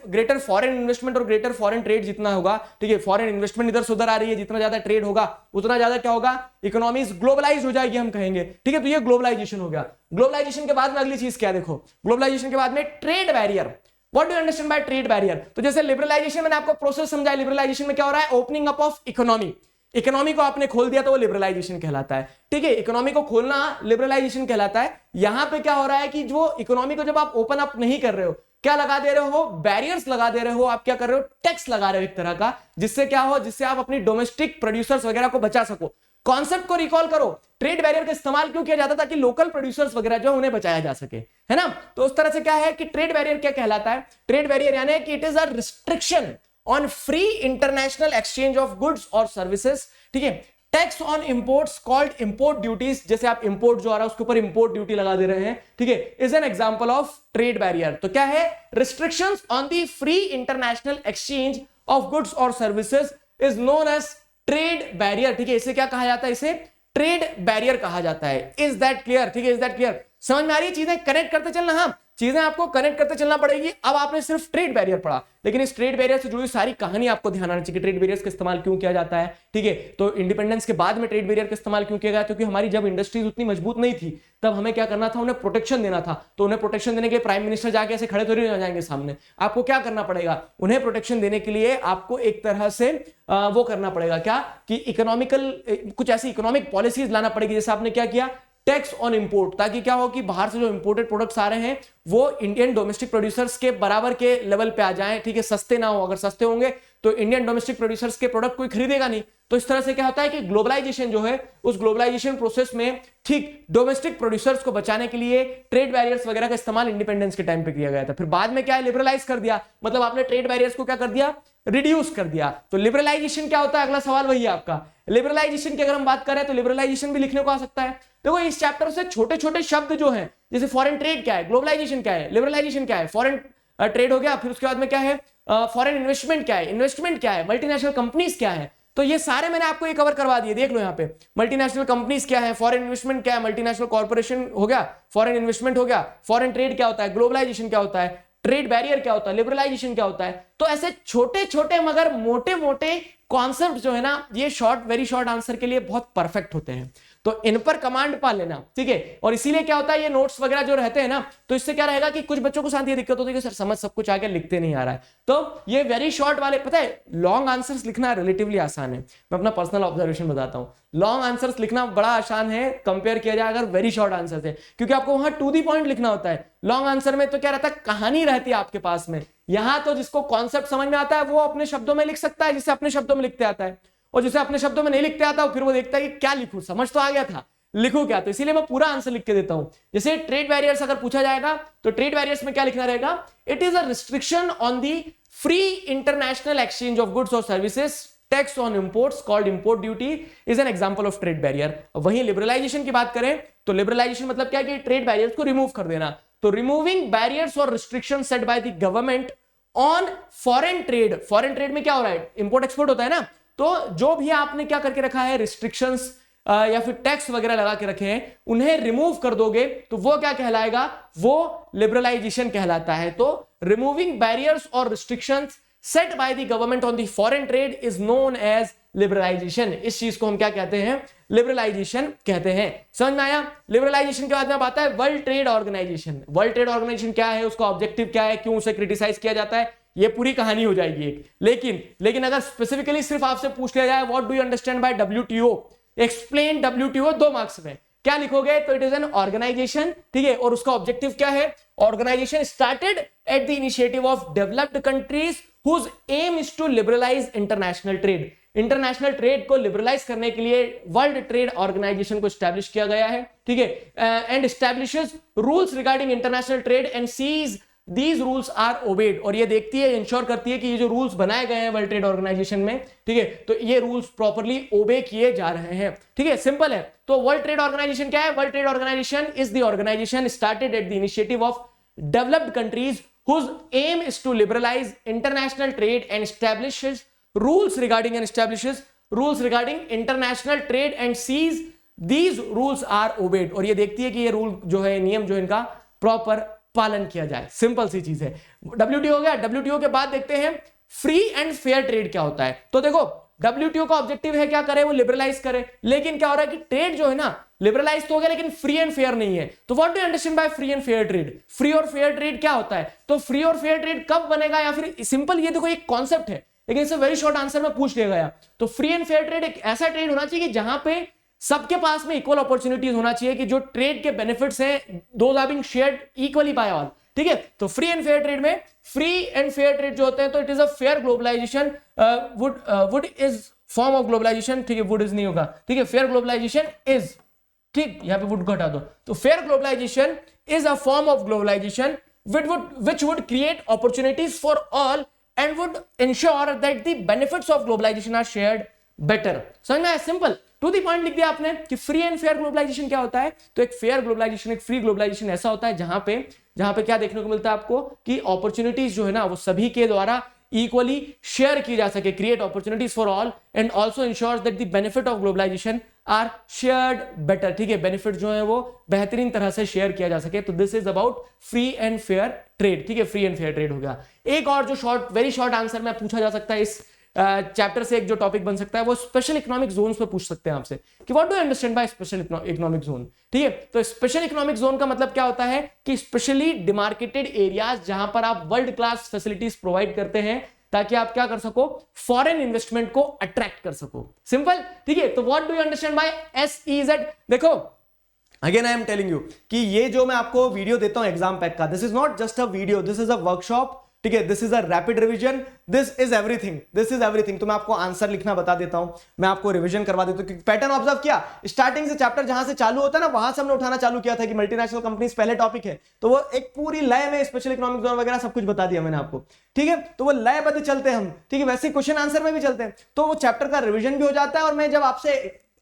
greater foreign investment और greater foreign trade जितना होगा, ठीक है, foreign investment इधर से उधर आ रही है, जितना ज्यादा ट्रेड होगा उतना ज्यादा क्या होगा, इकोनॉमीज ग्लोबलाइज हो जाएगी हम कहेंगे। ठीक है, तो ये ग्लोबलाइजेशन हो गया। ग्लोबलाइजेशन के बाद में अगली चीज क्या, देखो ग्लोबलाइजेशन के बाद में trade barrier. What do you understand by trade barrier? तो जैसे लिबरलाइजेशन मैंने आपको प्रोसेस समझाया, लिबरलाइजेशन में क्या हो रहा है, opening up of economy, economy को आपने खोल दिया तो वो लिबरलाइजेशन कहलाता है। ठीक है, इकोनॉमी को खोलना लिबरलाइजेशन कहलाता है। यहां पे क्या हो रहा है कि जो इकोनॉमी को जब आप ओपन अप नहीं कर रहे हो, क्या लगा दे रहे हो, बैरियर्स लगा दे रहे हो, आप क्या कर रहे हो, टैक्स लगा रहे हो एक तरह का, जिससे क्या हो, जिससे आप अपनी डोमेस्टिक प्रोड्यूसर्स वगैरह को बचा सको। कॉन्सेप्ट को रिकॉल करो, ट्रेड बैरियर का इस्तेमाल क्यों किया जाता था, कि लोकल प्रोड्यूसर्स वगैरह जो उन्हें बचाया जा सके, है ना। तो उस तरह से क्या है कि ट्रेड बैरियर क्या कहलाता है, ट्रेड बैरियर यानी कि it is a restriction on free international exchange of goods और सर्विसेज। ठीक है, tax on imports called import duties, जैसे आप इंपोर्ट जो आ रहा है उसके ऊपर इंपोर्ट ड्यूटी लगा दे रहे हैं। ठीक है, is an example of trade barrier. तो क्या है, restrictions on the free international exchange of goods और services is known as trade barrier. ठीक है, इसे क्या कहा जाता है, इसे ट्रेड बैरियर कहा जाता है। Is that clear? ठीक है, इज दैट क्लियर? समझ में आ रही है चीजें, कनेक्ट करते चलना। हाँ, चीजें आपको कनेक्ट करते चलना पड़ेगी। अब आपने सिर्फ ट्रेड बैरियर पढ़ा, लेकिन इस ट्रेड बैरियर से जुड़ी सारी कहानी आपको ध्यान आना चाहिए। ट्रेड बैरियर्स का इस्तेमाल क्यों किया जाता है, ठीक है, तो इंडिपेंडेंस के बाद में ट्रेड बैरियर का इस्तेमाल क्यों किया गया, क्योंकि हमारी जब इंडस्ट्रीज उतनी मजबूत नहीं थी, तब हमें क्या करना था, उन्हें प्रोटेक्शन देना था। तो उन्हें प्रोटेक्शन देने के लिए प्राइम मिनिस्टर जाके ऐसे खड़े थोड़ी हो जाएंगे सामने, आपको क्या करना पड़ेगा, उन्हें प्रोटेक्शन देने के लिए आपको एक तरह से वो करना पड़ेगा क्या, कि इकोनॉमिकल कुछ ऐसी इकोनॉमिक पॉलिसीज लाना पड़ेगी। जैसे आपने क्या किया, टैक्स ऑन इंपोर्ट, ताकि क्या हो कि बाहर से जो इंपोर्टेड प्रोडक्ट्स आ रहे हैं वो इंडियन डोमेस्टिक प्रोड्यूसर्स के बराबर के लेवल पे आ जाएं। ठीक है, सस्ते ना हो, अगर सस्ते होंगे तो इंडियन डोमेस्टिक प्रोड्यूसर्स के प्रोडक्ट कोई खरीदेगा नहीं। तो इस तरह से क्या होता है कि ग्लोबलाइजेशन जो है, उस ग्लोबलाइजेशन प्रोसेस में ठीक डोमेस्टिक प्रोड्यूसर्स को बचाने के लिए ट्रेड बैरियर्स वगैरह का इस्तेमाल इंडिपेंडेंस के टाइम पे किया गया था। फिर बाद में क्या है, लिबरलाइज कर दिया, मतलब आपने ट्रेड बैरियर्स को क्या कर दिया, रिड्यूस कर दिया। तो लिबरलाइजेशन क्या होता है, अगला सवाल वही है आपका। लिबरलाइजेशन की अगर हम बात करें तो लिबरलाइजेशन भी लिखने को आ सकता है। देखो इस चैप्टर से छोटे छोटे शब्द जो हैं, जैसे फॉरेन ट्रेड क्या है, ग्लोबलाइजेशन क्या है, लिबरलाइजेशन क्या है, फॉरेन ट्रेड हो गया, फिर उसके बाद में क्या है, फॉरेन इन्वेस्टमेंट क्या है, इन्वेस्टमेंट क्या है, मल्टीनेशनल कंपनीज क्या है, तो ये सारे मैंने आपको ये कवर करवा दिए। देख लो यहाँ पे मल्टीनेशनल कंपनीज क्या है, फॉरेन इन्वेस्टमेंट क्या है, मल्टीनेशनल कॉर्पोरेशन हो गया, फॉरेन इन्वेस्टमेंट हो गया, फॉरेन ट्रेड क्या होता है, ग्लोबलाइजेशन क्या होता है, ट्रेड बैरियर क्या होता है, लिबरलाइजेशन क्या होता है। तो ऐसे छोटे छोटे मगर मोटे मोटे कॉन्सेप्ट जो है ना, ये शॉर्ट वेरी शॉर्ट आंसर के लिए बहुत परफेक्ट होते हैं। तो इन पर कमांड पा लेना, ठीक है। और इसीलिए क्या होता है, ये नोट्स वगैरह जो रहते हैं ना, तो इससे क्या रहेगा कि कुछ बच्चों को साथ ये दिक्कत होती है कि सर समझ सब कुछ आगे लिखते नहीं आ रहा है। तो ये वेरी शॉर्ट वाले, पता है लॉन्ग आंसर्स लिखना रिलेटिवली आसान है। मैं अपना पर्सनल ऑब्जर्वेशन बताता हूँ, लॉन्ग आंसर्स लिखना बड़ा आसान है कंपेयर किया जाए अगर वेरी शॉर्ट आंसर से, क्योंकि आपको वहां टू दी पॉइंट लिखना होता है। लॉन्ग आंसर में तो क्या रहता है, कहानी रहती है आपके पास में। यहां तो जिसको कॉन्सेप्ट समझ में आता है वो अपने शब्दों में लिख सकता है, जिसे अपने शब्दों में लिखते आता है, और जिसे अपने शब्दों में नहीं लिखते आता फिर वो देखता है कि क्या लिखूं, समझ तो आ गया था, लिखूं क्या। तो इसीलिए मैं पूरा आंसर लिख के देता हूं। जैसे ट्रेड बैरियर्स अगर पूछा जाएगा तो ट्रेड बैरियर्स में क्या लिखना रहेगा, it is a restriction on the free international exchange of goods और services, tax on imports called import duty is an example of trade barrier. वहीं लिबरलाइजेशन की बात करें तो लिबरलाइजेशन मतलब क्या है कि ट्रेड बैरियर्स को रिमूव कर देना। तो रिमूविंग बैरियर्स और restriction set by the government on foreign trade. Foreign trade में क्या हो रहा है, इंपोर्ट एक्सपोर्ट होता है ना, तो जो भी आपने क्या करके रखा है, रिस्ट्रिक्शंस या फिर टैक्स वगैरह लगा के रखे हैं, उन्हें रिमूव कर दोगे तो वो क्या कहलाएगा, वो लिबरलाइजेशन कहलाता है। तो रिमूविंग बैरियर्स और restrictions set by the government on the foreign trade is known as liberalisation. इस चीज को हम क्या कहते हैं, लिबरलाइजेशन कहते हैं। समझ में आया। लिबरलाइजेशन के बाद में आता है world trade organisation. World trade organisation क्या है, उसका ऑब्जेक्टिव क्या है, क्यों उसे क्रिटिसाइज किया जाता है, ये पूरी कहानी हो जाएगी एक। लेकिन अगर स्पेसिफिकली सिर्फ आपसे पूछ लिया जाए what do you understand by WTO, explain WTO, 2 marks में क्या लिखोगे, तो इट इज एन ऑर्गेनाइजेशन, ठीक है, और उसका ऑब्जेक्टिव क्या है, organisation started at the initiative of developed countries whose aim is to liberalise international trade. International trade को लिबरलाइज करने के लिए वर्ल्ड ट्रेड ऑर्गेनाइजेशन को स्टैब्लिश किया गया है, ठीक है, and establishes rules regarding international trade and sees these rules are obeyed, और ये देखती है, इंश्योर करती है कि ये जो रूल्स बनाए गए हैं वर्ल्ड ट्रेड ऑर्गेनाइजेशन में, ठीक है, तो ये रूल्स प्रॉपर्ली ओबे किए जा रहे हैं, ठीक है, सिंपल है। तो वर्ल्ड ट्रेड ऑर्गेनाइजेशन क्या है? World trade organisation is the organisation started at the initiative of developed countries whose aim is to liberalize international trade and establishes rules regarding international trade and sees these rules are obeyed, और ये देखती है कि ये rule जो है, नियम जो है, इनका प्रॉपर पालन किया जाए। सिंपल सी चीज है। WTO हो गया। WTO के बाद देखते हैं फ्री एंड फेयर ट्रेड क्या होता है। तो देखो WTO का ऑब्जेक्टिव है क्या करे? वो लिबरलाइज करे, लेकिन क्या हो रहा है कि ट्रेड जो है ना लिबरलाइज तो हो गया, लेकिन फ्री एंड फेयर नहीं है। तो what do you understand by free and fair trade? Free और फेयर ट्रेड क्या होता है? तो फ्री और फेयर ट्रेड कब बनेगा, या फिर सिंपल ये देखो एक कॉन्सेप्ट है, लेकिन इसे वेरी शॉर्ट आंसर में पूछ लिया गया। तो फ्री एंड फेयर ट्रेड एक ऐसा ट्रेड होना चाहिए कि जहां पे सबके पास में इक्वल अपॉर्चुनिटीज होना चाहिए, कि जो ट्रेड के बेनिफिट्स हैं those are being shared equally by all, ठीक है। तो फ्री एंड फेयर ट्रेड में, फ्री एंड फेयर ट्रेड जो होते हैं, तो it is a fair globalisation. Would is form of globalisation, ठीक है, वुड इज नहीं होगा, ठीक है, फेयर ग्लोबलाइजेशन इज, ठीक, यहां पे वुड को हटा दो। तो fair globalisation is a form of globalisation which would create opportunities for all and would ensure that the benefits of globalization are shared better। समझ में आया? सिंपल टू द पॉइंट लिख दिया आपने कि फ्री एंड फेयर ग्लोबलाइजेशन क्या होता है। तो एक फेयर ग्लोबलाइजेशन, एक फ्री ग्लोबलाइजेशन ऐसा होता है जहां पे क्या देखने को मिलता है आपको कि अपॉर्चुनिटीज जो है ना वो सभी के द्वारा इक्वली शेयर की जा सके, create opportunities for all and also ensures that the benefit of globalisation are shared better, ठीक है, बेनिफिट जो है वो बेहतरीन तरह से शेयर किया जा सके। तो this is about free and fair trade, ठीक है, फ्री एंड फेयर ट्रेड हो गया। एक और जो वेरी शॉर्ट आंसर में पूछा जा सकता है इस चैप्टर से, एक जो टॉपिक बन सकता है वो स्पेशल इकोनॉमिक जोन पे पूछ सकते हैं आपसे कि what do you understand by special economic zone, ठीक है। तो स्पेशल इकोनॉमिक जोन का मतलब क्या होता है कि स्पेशली डिमार्केटेड एरियाज जहां पर आप वर्ल्ड क्लास फैसिलिटीज प्रोवाइड करते हैं, ताकि आप क्या कर सको, फॉरेन इन्वेस्टमेंट को अट्रैक्ट कर सको। सिंपल, ठीक है। तो what do you understand by SEZ? देखो again I am telling you कि ये जो मैं आपको वीडियो देता हूं एग्जाम पैक का, this is not just a video, this is a workshop, ठीक है, this is a rapid revision, this is everything, this is everything. तो मैं आपको आंसर लिखना बता देता हूं, मैं आपको रिवीजन करवा देता हूं, क्योंकि पैटर्न ऑब्जर्व किया, स्टार्टिंग से चैप्टर जहां से चालू होता है ना वहां से हमने उठाना चालू किया था कि मल्टीनेशनल कंपनीज पहले टॉपिक है, तो वो एक पूरी लय में स्पेशल इकोनॉमिक जोन वगैरह सब कुछ बता दिया मैंने आपको, ठीक है। तो वो लयबद्ध चलते हैं हम, ठीक है, वैसे क्वेश्चन आंसर में भी चलते हैं, तो वो चैप्टर का रिवीजन भी हो जाता है। और मैं जब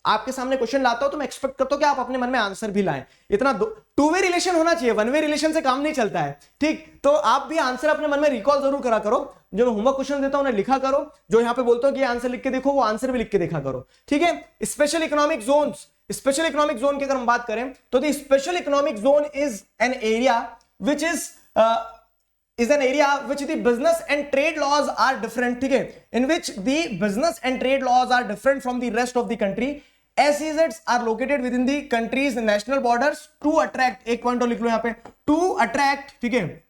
आपके सामने क्वेश्चन लाता हूं तो मैं एक्सपेक्ट करता हूं कि आप अपने मन में आंसर भी लाएं। इतना टू वे रिलेशन होना चाहिए, वन वे रिलेशन से काम नहीं चलता है, ठीक। तो आप भी आंसर अपने मन में रिकॉल जरूर करा करो, जो मैं होमवर्क क्वेश्चन देता हूं उन्हें लिखा करो, जो यहां पे बोलता हूं कि आंसर लिख के देखो वो आंसर भी लिख के देखा करो, ठीक है। Special economic Jones, special economic zone की अगर हम बात करें तो the special economic zone is an area which is an area which the business and trade laws are different, ठीक है, in which the business and trade laws are different from the rest of the country. SEZs are located within the country's national borders to attract, एक point और लिख लो यहाँ पे, to attract, ठीक है,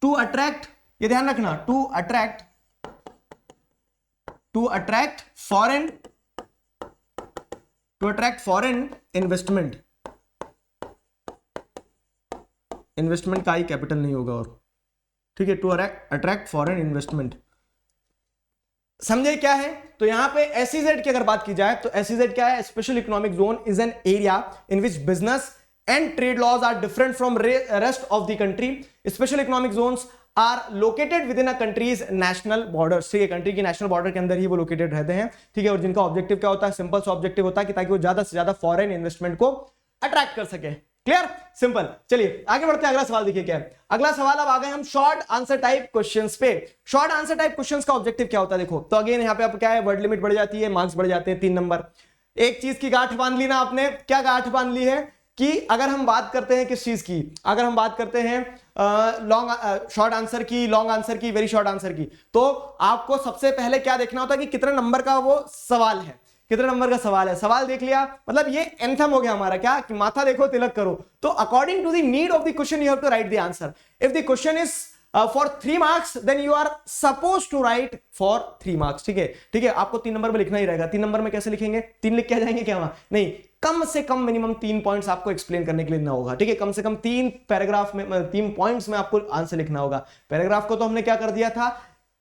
to attract, ये ध्यान रखना, to attract foreign investment का ही कैपिटल नहीं होगा, और ठीक है, टू अट्रैक्ट फॉरेन इन्वेस्टमेंट। समझे क्या है? तो यहां पे SEZ की अगर बात की जाए तो SEZ क्या है? Special economic zone is an area in which business and trade laws are different from rest of the country. Special economic zones are located within a country's national borders, ठीक है, country की national border के अंदर ही वो located रहते हैं, ठीक है। और जिनका ऑब्जेक्टिव क्या होता है? सिंपल सा ऑब्जेक्टिव होता है कि ताकि वो ज्यादा से ज्यादा फॉरेन इन्वेस्टमेंट को अट्रैक्ट कर सके। क्लियर? सिंपल। चलिए आगे बढ़ते हैं, अगला सवाल देखिए क्या है। अगला सवाल, अब आ गए हम शॉर्ट आंसर टाइप क्वेश्चंस पे। शॉर्ट आंसर टाइप क्वेश्चंस का ऑब्जेक्टिव क्या होता है? देखो तो अगेन यहाँ पे आप क्या है, वर्ड लिमिट बढ़ जाती है, मार्क्स बढ़ जाते हैं 3 नंबर। एक चीज की गांठ बांध ली ना आपने, क्या गांठ बांध ली है कि अगर हम बात करते हैं किस चीज की, अगर हम बात करते हैं लॉन्ग शॉर्ट आंसर की, लॉन्ग आंसर की, वेरी शॉर्ट आंसर की, तो आपको सबसे पहले क्या देखना होता है कि कितने नंबर का वो सवाल है, कितने नंबर का सवाल है। सवाल देख लिया मतलब ये एंथम हो गया हमारा, क्या कि माथा देखो तिलक करो। तो according to the need of the question you have to write the answer. If the question is for 3 marks then you are suppose to write for 3 marks, ठीक है, ठीक है। आपको 3 नंबर में लिखना ही रहेगा। 3 नंबर में कैसे लिखेंगे? 3 लिख के आ जाएंगे क्या वहां? नहीं, कम से कम मिनिमम 3 पॉइंट्स आपको एक्सप्लेन करने के लिए लिखना होगा, ठीक है। कम से कम 3 पैराग्राफ में 3 पॉइंट्स में आपको आंसर लिखना होगा। पैराग्राफ को तो हमने क्या कर दिया था,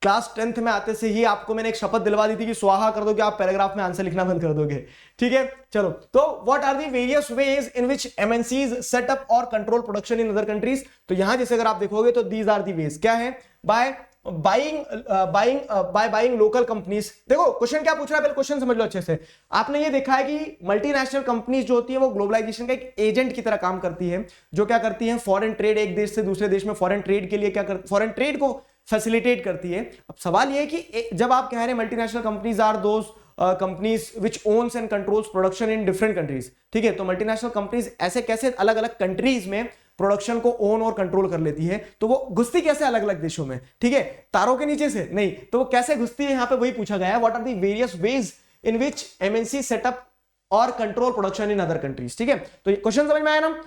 क्लास 10th में आते से ही आपको मैंने एक शपथ दिलवा दी थी कि स्वाहा कर दोगे, आप पैराग्राफ में आंसर लिखना बंद कर दोगे। ठीक है, चलो, तो what are the various ways in which MNCs set up और control production in other countries. तो यहां जैसे अगर आप देखोगे तो दीज आर दी वेज, क्या है, बाय बाइंग लोकल कंपनीज। देखो क्वेश्चन क्या पूछ रहा है, पहले क्वेश्चन समझ लो अच्छे से। आपने ये देखा है कि मल्टीनेशनल कंपनीज जो होती है वो ग्लोबलाइजेशन का एक एजेंट की तरह काम करती है, जो क्या करती है, फॉरेन ट्रेड, एक देश से दूसरे देश में फॉरेन ट्रेड के लिए क्या करती, फॉरेन ट्रेड को फैसिलिटेट करती है। अब सवाल ये है कि जब आप कह रहे हैं multinational companies are those companies which owns and controls production in different countries, ठीक है, तो मल्टीनेशनल कंपनीज ऐसे कैसे अलग अलग कंट्रीज में प्रोडक्शन को ओन और कंट्रोल कर लेती है, तो वो घुसती कैसे अलग अलग देशों में, ठीक है, तारों के नीचे से नहीं, तो वो कैसे घुसती है, यहां पे वही पूछा गया है, what are the various ways in which MNC set up और control production in other countries. ठीक है, तो ये क्वेश्चन समझ में आया ना।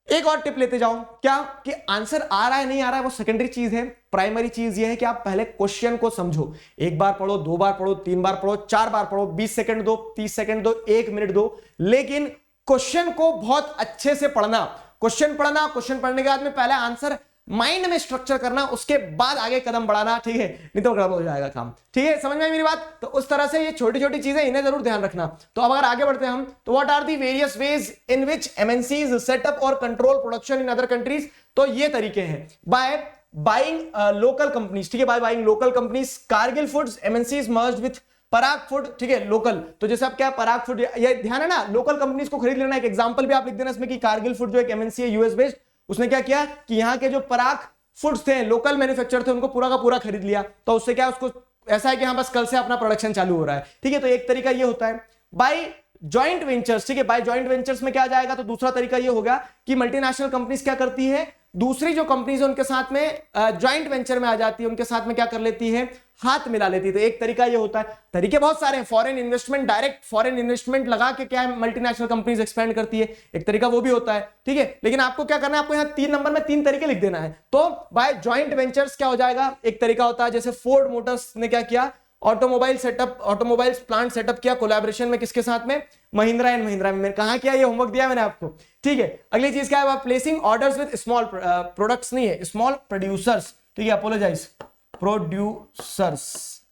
एक और टिप लेते जाओ, क्या कि आंसर आ रहा है नहीं आ रहा है वो सेकेंडरी चीज है, प्राइमरी चीज ये है कि आप पहले क्वेश्चन को समझो। एक बार पढ़ो, 2 बार पढ़ो, 3 बार पढ़ो, 4 बार पढ़ो, 20 सेकंड दो, 30 सेकंड दो, 1 मिनट दो, लेकिन क्वेश्चन को बहुत अच्छे से पढ़ना। क्वेश्चन पढ़ना, क्वेश्चन पढ़ने के बाद में पहले आंसर माइंड में स्ट्रक्चर करना, उसके बाद आगे कदम बढ़ाना, ठीक है, नहीं तो गड़बड़ हो जाएगा काम। ठीक है, समझ में आई मेरी बात। तो उस तरह से ये छोटी छोटी चीजें, इन्हें जरूर ध्यान रखना। तो अब अगर आगे बढ़ते हैं हम, तो what are the various ways in which MNCs set up और control production in other countries. तो ये तरीके हैं, बाय बाइंग लोकल कंपनीज, ठीक है, by buying local companies, Kargil foods MNCs merged with Parag food, ठीक है, लोकल। तो जैसे आप क्या पराग फूड, ये ध्यान है ना, लोकल कंपनीज को खरीद लेना। एक एग्जांपल भी आप लिख देना इसमें कि कारगिल फूड जो एक एमएनसी है यूएस बेस्ड, उसने क्या किया कि यहाँ के जो पराग फूड्स थे, लोकल मैन्युफैक्चर थे, उनको पूरा का पूरा खरीद लिया। तो उससे क्या, उसको ऐसा है कि हाँ बस कल से अपना प्रोडक्शन चालू हो रहा है। ठीक है, तो एक तरीका ये होता है बाय जॉइंट वेंचर्स। ठीक है, बाय जॉइंट वेंचर्स में क्या आ जाएगा, तो दूसरा तरीका ये होगा कि मल्टीनेशनल कंपनीज क्या करती है, दूसरी जो कंपनीज है उनके साथ में जॉइंट वेंचर में आ जाती है, उनके साथ में क्या कर लेती है, हाथ मिला लेती है। तो एक तरीका ये होता है, तरीके बहुत सारे हैं, foreign investment, direct foreign investment लगा के क्या है मल्टीनेशनल कंपनीज एक्सपेंड करती है, एक तरीका वो भी होता है। ठीक है, लेकिन आपको क्या करना है, आपको यहाँ 3 नंबर में 3 तरीके लिख देना है। तो बाय जॉइंट वेंचर्स क्या हो जाएगा, एक तरीका होता है जैसे फोर्ड मोटर्स ने क्या किया, ऑटोमोबाइल प्लांट सेटअप किया कोलैबोरेशन में, किसके साथ में, महिंद्रा एंड महिंद्रा में। कहां किया, ये होमवर्क दिया मैंने आपको। ठीक है, अगली चीज क्या है, placing orders with small products नहीं है, स्मॉल प्रोड्यूसर्स। ठीक है, अपोलोजाइज, प्रोड्यूसर्स।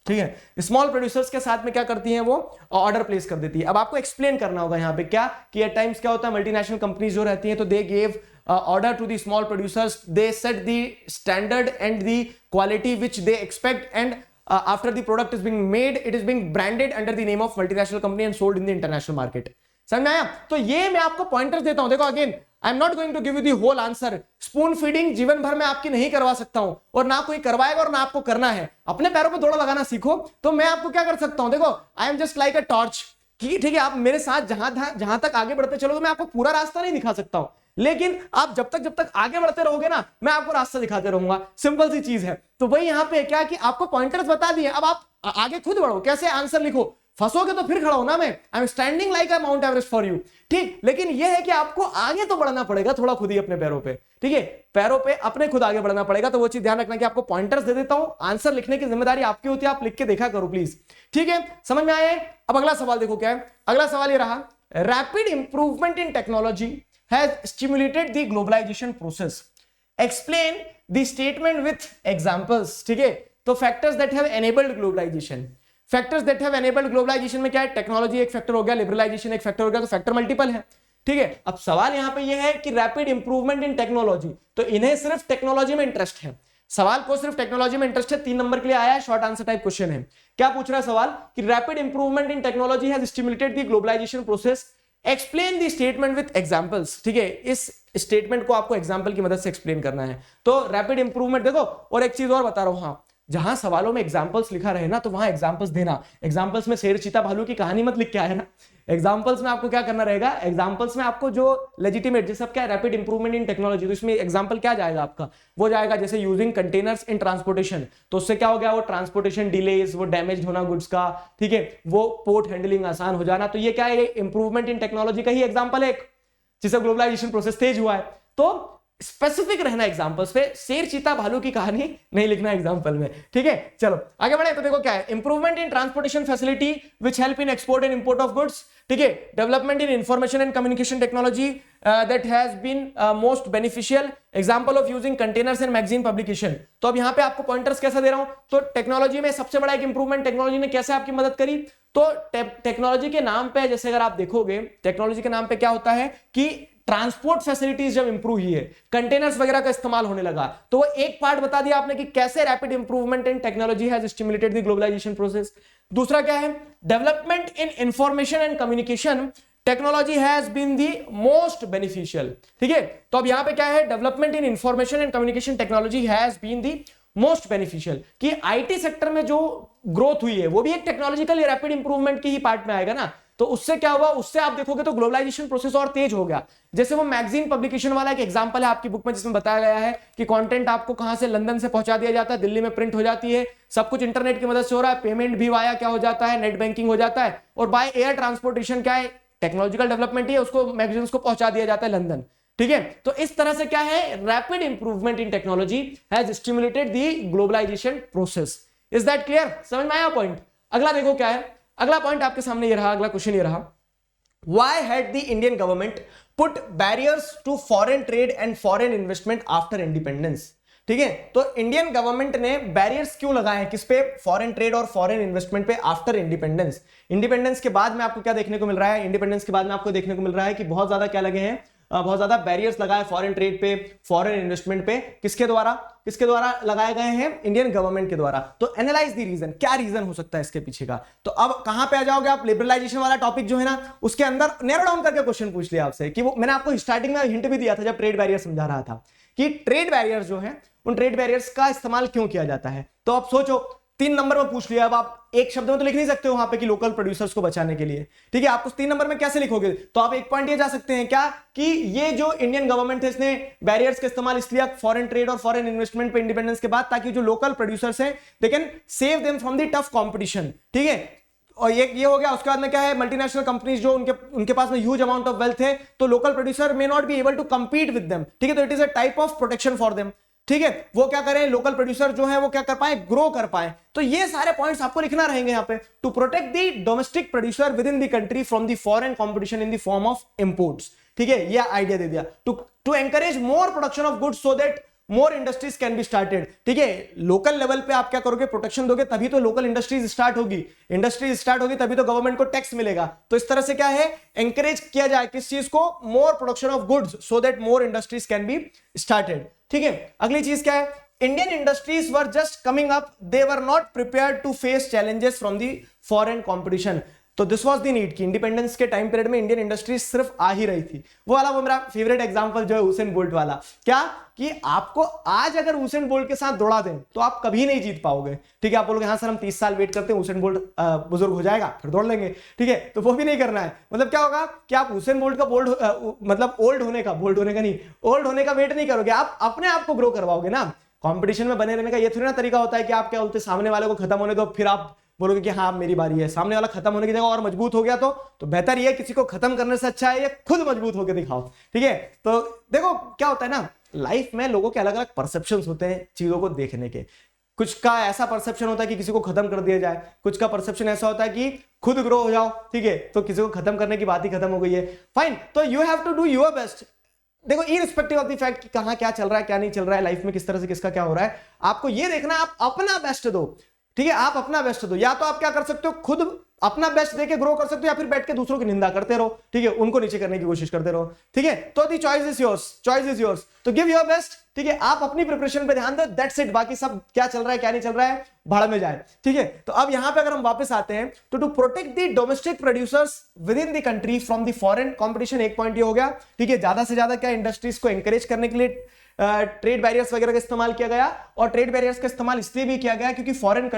ठीक है, स्मॉल प्रोड्यूसर्स के साथ में क्या करती हैं, वो ऑर्डर प्लेस कर देती है। अब आपको एक्सप्लेन करना होगा यहाँ पे क्या कि एट टाइम्स क्या होता है, मल्टीनेशनल कंपनीज जो रहती हैं, तो they gave order to the small producers, they set the standard and the quality which they expect, and after the product is being made, it is being branded under the name of multinational company and sold in the international market. समझ में आया। तो ये मैं आपको pointers देता हूं। देखो again, I am not going to give you the whole answer. Spoon feeding जीवन भर में आपकी नहीं करवा सकता हूं, और ना कोई करवाएगा और ना आपको करना है। अपने पैरों पे दौड़ लगाना सीखो। तो मैं आपको क्या कर सकता हूं, देखो I am just like a torch, ठीक है, आप मेरे साथ जहां तक आगे बढ़ते चलो, तो मैं आपको पूरा रास्ता नहीं दिखा सकता हूं, लेकिन आप जब तक आगे बढ़ते रहोगे ना, मैं आपको रास्ता दिखाते रहूंगा। सिंपल सी चीज है। तो वही यहां पे क्या कि आपको पॉइंटर्स बता दिए, अब आप आगे खुद बढ़ो, कैसे आंसर लिखो। फंसोगे तो फिर खड़ा हो ना, मैं I am standing like a mount Everest for you. ठीक, लेकिन यह है कि आपको आगे तो बढ़ना पड़ेगा थोड़ा खुद ही अपने पैरों पे। ठीक है, पैरों पे अपने खुद आगे बढ़ना पड़ेगा। तो वो चीज ध्यान रखना कि आपको पॉइंटर्स दे देता हूं, आंसर लिखने की जिम्मेदारी आपकी होती है, आप लिख के देखा करो प्लीज। ठीक है, समझ में आया। अब अगला सवाल देखो क्या है। अगला सवाल ये रहा, rapid improvement in technology has stimulated the globalization process. Explain the statement with examples. ठीक है, तो factors that have enabled globalization. Factors that have enabled globalization में क्या है, टेक्नोलॉजी एक फैक्टर हो गया, लिबरलाइजेशन एक फैक्टर हो गया, तो फैक्टर मल्टीपल है। ठीक है, अब सवाल यहां पे ये है कि रैपिड इंप्रूवमेंट इन टेक्नोलॉजी, तो इन्हें सिर्फ टेक्नोलॉजी में इंटरेस्ट है। सवाल को सिर्फ टेक्नोलॉजी में इंटरेस्ट है, 3 नंबर के लिए आया है, शॉर्ट आंसर टाइप क्वेश्चन है। क्या पूछ रहा है सवाल कि rapid improvement in technology has stimulated the globalisation process, explain the statement with examples. ठीक है, इस स्टेटमेंट को आपको एग्जांपल की मदद से एक्सप्लेन करना है। तो रैपिड इंप्रूवमेंट देखो, और एक चीज और बता रहा हूं, हाँ, जहां सवालों में एग्जांपल्स लिखा रहे ना, तो वहां एग्जांपल्स देना। एग्जांपल्स में शेर चीता भालू की कहानी मत लिख के आया ना। एग्जांपल्स में आपको क्या करना रहेगा, एग्जांपल्स में आपको जो लेजिटिमेट, जैसे क्या रैपिड इंप्रूवमेंट इन टेक्नोलॉजी, तो इसमें एग्जांपल क्या जाएगा आपका, वो जाएगा जैसे यूजिंग कंटेनर्स इन ट्रांसपोर्टेशन, तो उससे क्या हो गया, वो ट्रांसपोर्टेशन डिलेज, वो डैमेज होना गुड्स का, ठीक है, वो पोर्ट हैंडलिंग आसान हो जाना। तो ये क्या है, इंप्रूवमेंट इन टेक्नोलॉजी का ही एग्जांपल है, जिससे ग्लोबलाइजेशन प्रोसेस तेज हुआ है। तो स्पेसिफिक रहना एग्जांपल्स पे, शेर चीता भालू की कहानी नहीं लिखना एग्जांपल में, ठीक है। चलो आगे बढ़े। तो देखो क्या है, improvement in transportation facility which help in export and import of goods, ठीक है। Development in information and communication technology that has been most beneficial, example of using containers and magazine publication. तो अब यहाँ पे आपको पॉइंटर्स कैसा दे रहा हूं, तो टेक्नोलॉजी में सबसे बड़ा एक इंप्रूवमेंट टेक्नोलॉजी ने कैसे आपकी मदद करी, तो टेक्नोलॉजी के नाम पे जैसे अगर आप देखोगे, टेक्नोलॉजी के नाम पे क्या होता है कि ट्रांसपोर्ट फैसिलिटीज जब इंप्रूव हुई है, कंटेनर्स वगैरह का इस्तेमाल होने लगा, तो वो एक पार्ट बता दिया आपने कि कैसे rapid improvement in technology has stimulated the globalisation process. दूसरा क्या है, development in information and communication technology has been the most beneficial, ठीक है। तो अब यहां पे क्या है, development in information and communication technology has been the most beneficial, कि आईटी सेक्टर में जो ग्रोथ हुई है वो भी एक टेक्नोलॉजिकल रैपिड इंप्रूवमेंट की ही पार्ट में आएगा ना। तो उससे क्या हुआ, उससे आप देखोगे तो ग्लोबलाइजेशन प्रोसेस और तेज हो गया। जैसे वो मैगजीन पब्लिकेशन वाला एक एग्जांपल है आपकी बुक में, जिसमें बताया गया है कि कंटेंट आपको कहां से, लंदन से पहुंचा दिया जाता है, दिल्ली में प्रिंट हो जाती है, सब कुछ इंटरनेट की मदद से हो रहा है, पेमेंट भी वाया क्या हो जाता है, नेट बैंकिंग हो जाता है, और बाय एयर ट्रांसपोर्टेशन क्या है, टेक्नोलॉजिकल डेवलपमेंट है, उसको मैगजीन्स को पहुंचा दिया जाता है लंदन, ठीक है। तो इस तरह से क्या है, rapid improvement in technology has stimulated the globalisation process. Is that clear, समझ में आया पॉइंट। अगला देखो क्या है, अगला पॉइंट आपके सामने ये रहा, अगला क्वेश्चन ये रहा, Why had the Indian government put barriers to foreign trade and foreign investment after independence? ठीक है, तो इंडियन गवर्नमेंट ने बैरियर्स क्यों लगाए हैं, किस पे, फॉरेन ट्रेड और फॉरेन इन्वेस्टमेंट पे आफ्टर इंडिपेंडेंस। इंडिपेंडेंस के बाद में आपको क्या देखने को मिल रहा है, इंडिपेंडेंस के बाद में आपको देखने को मिल रहा है कि बहुत ज्यादा क्या लगे हैं, बहुत ज्यादा बैरियर्स लगाए फॉरेन ट्रेड पे, फॉरेन इन्वेस्टमेंट पे, किसके द्वारा लगाए गए हैं, इंडियन गवर्नमेंट के द्वारा। तो एनालाइज द रीजन, क्या रीजन हो सकता है इसके पीछे का। तो अब कहां पे आ जाओगे आप, लिबरलाइजेशन वाला टॉपिक जो है ना, उसके अंदर नैरो डाउन करके क्वेश्चन पूछ लिया आपसे, कि वो मैंने आपको स्टार्टिंग में हिंट भी दिया था जब ट्रेड बैरियर समझा रहा था, कि ट्रेड बैरियर्स जो है उन ट्रेड बैरियर्स का इस्तेमाल क्यों किया जाता है। तो अब सोचो, 3 नंबर में पूछ लिया, अब आप एक शब्द में तो लिख नहीं सकते हो वहां पे कि लोकल प्रोड्यूसर्स को बचाने के लिए, ठीक है। आपको 3 नंबर में कैसे लिखोगे, तो आप एक पॉइंट ये जा सकते हैं क्या, कि ये जो इंडियन गवर्नमेंट है इसने बैरियर्स का इस्तेमाल इसलिए फॉरेन ट्रेड और फॉरेन इन्वेस्टमेंट पे इंडिपेंडेंस के बाद, ताकि जो लोकल प्रोड्यूसर्स हैं they can save them from the tough competition, ठीक है। और ये हो गया। उसके बाद में क्या है, मल्टीनेशनल कंपनीज जो उनके पास में ह्यूज अमाउंट ऑफ वेल्थ है, तो local producer may not be able to compete with them, ठीक है। तो it is a type of protection for them, ठीक है। वो क्या करें, लोकल प्रोड्यूसर जो है वो क्या कर पाए, ग्रो कर पाए। तो ये सारे पॉइंट्स आपको लिखना रहेंगे यहाँ पे, to protect the domestic producer within the country from the foreign competition in the form of imports, ठीक है। ये आइडिया दे दिया, to encourage more production of goods so that more industries can be started, ठीक है। Local level पे आप क्या करोगे, प्रोटेक्शन दोगे, तभी तो लोकल इंडस्ट्रीज स्टार्ट होगी, इंडस्ट्रीज स्टार्ट होगी तभी तो गवर्नमेंट को टैक्स मिलेगा। तो इस तरह से क्या है, एंकरेज किया जाए किस चीज को, more production of goods so that more industries can be started, ठीक है। अगली चीज क्या है, Indian industries were just coming up, they were not prepared to face challenges from the foreign competition. तो दिस वाज द नीड, कि independence के time period में इंडियन इंडस्ट्रीज सिर्फ आ ही रही थी। वो मेरा फेवरेट एग्जांपल जो है हुसैन बोल्ट वाला, क्या कि आपको आज अगर हुसैन बोल्ट के साथ दौड़ा दें तो आप कभी नहीं जीत पाओगे, ठीक है। आप बोलोगे हाँ सर हम 30 साल वेट करते हैं, हुसैन बोल्ट बुजुर्ग हो जाएगा फिर दौड़ लेंगे, ठीक है। तो वो भी नहीं करना है। मतलब क्या होगा कि आप हुसैन बोल्ट का ओल्ड होने का वेट नहीं करोगे, आप अपने आप को ग्रो करवाओगे ना। कंपटीशन में बने रहने का ये थोड़ी ना तरीका होता है कि आप क्या बोलते, सामने वाले को खत्म होने दो फिर आप बोलोगे कि हाँ मेरी बारी है। सामने वाला खत्म होने की जगह और मजबूत हो गया तो बेहतर ये किसी को खत्म करने से अच्छा है ये खुद मजबूत होकर दिखाओ, ठीक है। तो देखो क्या होता है ना, लाइफ में लोगों के अलग अलग परसेप्शंस होते हैं चीजों को देखने के। कुछ का ऐसा परसेप्शन होता है कि किसी को खत्म कर दिया जाए, कुछ का परसेप्शन ऐसा होता है कि खुद ग्रो हो जाओ, ठीक है। तो किसी को खत्म करने की बात ही खत्म हो गई है, फाइन। तो you have to do your best. देखो इररिस्पेक्टिव ऑफ द फैक्ट कि कहां क्या चल रहा है क्या नहीं चल रहा है लाइफ में, किस तरह से किसका क्या हो रहा है, आपको ये देखना आप अपना बेस्ट दो, ठीक है। आप अपना बेस्ट दो, या तो आप क्या कर सकते हो, खुद अपना बेस्ट देके ग्रो कर सकते हो, या फिर बैठ के दूसरों की निंदा करते रहो, ठीक है, उनको नीचे करने की कोशिश करते रहो, ठीक है। तो दी चॉइस इज योर्स, तो गिव योर बेस्ट, ठीक है। आप अपनी प्रिपरेशन पे ध्यान दो, दैट्स इट। बाकी सब क्या चल रहा है क्या नहीं चल रहा है भाड़ में जाए, ठीक है। तो अब यहां पे अगर हम वापस आते हैं तो to protect the domestic producers within the country from the foreign competition, एक पॉइंट ये हो गया, ठीक है। ज्यादा से ज्यादा क्या इंडस्ट्रीज को एनकरेज करने के लिए ट्रेड बैरियर्स वगैरह का इस्तेमाल किया गया, और ट्रेड बैरियर्स का इस्तेमाल इसलिए भी किया गया क्योंकि फॉरेन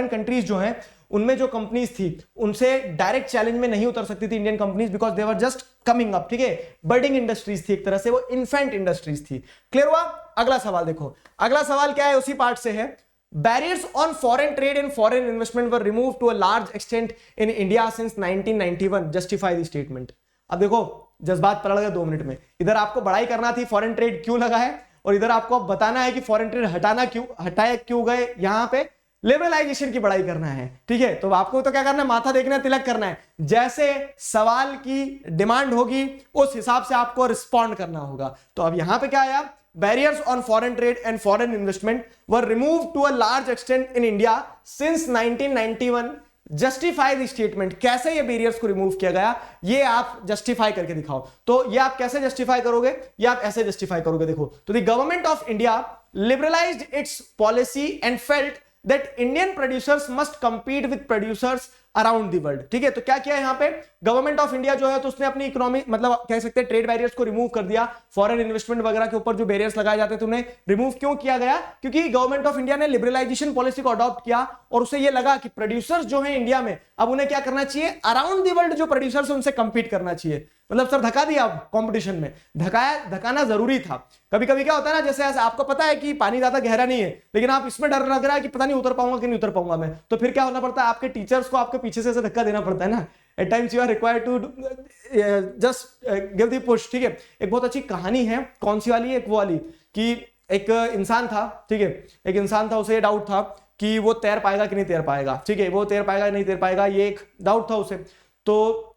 कंट्रीज जो हैं उनमें जो कंपनीज थी उनसे डायरेक्ट चैलेंज में नहीं उतर सकती थी Indian companies, because they were just coming up, ठीक है। बर्डिंग इंडस्ट्रीज थी एक तरह से, वो इन्फेंट इंडस्ट्रीज थी। क्लियर हुआ। अगला सवाल देखो, अगला सवाल क्या है, उसी पार्ट से है। Barriers on foreign trade and foreign investment were removed to a large extent in India since 1991. Justify the statement. अब देखो जज्बात पलट गए 2 मिनट में। इधर आपको बड़ाई करना थी फॉरेन ट्रेड क्यों लगा है, और इधर आपको बताना है कि फॉरेन ट्रेड हटाए क्यों गए, यहां पे लिबरलाइजेशन की बड़ाई करना है। ठीक है, तो आपको तो क्या करना है, माथा देखना है, तिलक करना है। जैसे सवाल की डिमांड होगी उस हिसाब से आपको रिस्पॉन्ड करना होगा। तो अब यहां पे क्या आया, barriers on foreign trade and foreign investment were removed to a large extent in India since 1991। Justify the statement, कैसे ये बैरियर्स को रिमूव किया गया, ये आप जस्टिफाई करके दिखाओ। तो ये आप कैसे जस्टिफाई करोगे, ये आप ऐसे जस्टिफाई करोगे। देखो, तो the government of India liberalised it's policy and felt that Indian producers must compete with producers around the world. ठीक है, तो क्या किया यहां पे गवर्नमेंट ऑफ इंडिया जो है, तो उसने अपनी इकोनॉमी मतलब कह सकते हैं ट्रेड बैरियर्स को रिमूव कर दिया। फॉरेन इन्वेस्टमेंट वगैरह के ऊपर जो बैरियर्स लगाए जाते थे उन्हें रिमूव क्यों किया गया, क्योंकि गवर्नमेंट ऑफ इंडिया ने लिबरलाइजेशन पॉलिसी को अडॉप्ट किया और उसे ये लगा कि प्रोड्यूसर्स जो है इंडिया में, अब उन्हें क्या करना चाहिए, अराउंड दी वर्ल्ड जो प्रोड्यूसर्स उनसे कंपीट करना चाहिए। मतलब सर धक्का दिया कंपटीशन में, धकाना जरूरी था। कभी कभी क्या होता है ना, जैसे आपको पता है कि पानी ज्यादा गहरा नहीं है, लेकिन आप इसमें डर लग रहा है कि पता नहीं उतर पाऊंगा कि नहीं उतर पाऊंगा मैं, तो फिर क्या होना पड़ता है, आपके टीचर्स को आपके पीछे से धक्का देना पड़ता है ना। At times you are required to just give the push. ठीक है, एक बहुत अच्छी कहानी है, कौन सी वाली, एक वो वाली कि एक इंसान था। ठीक है, एक इंसान था, उसे ये डाउट था कि वो तैर पाएगा कि नहीं तैर पाएगा। ठीक है, वो तैर पाएगा नहीं तैर पाएगा, ये एक डाउट था उसे। तो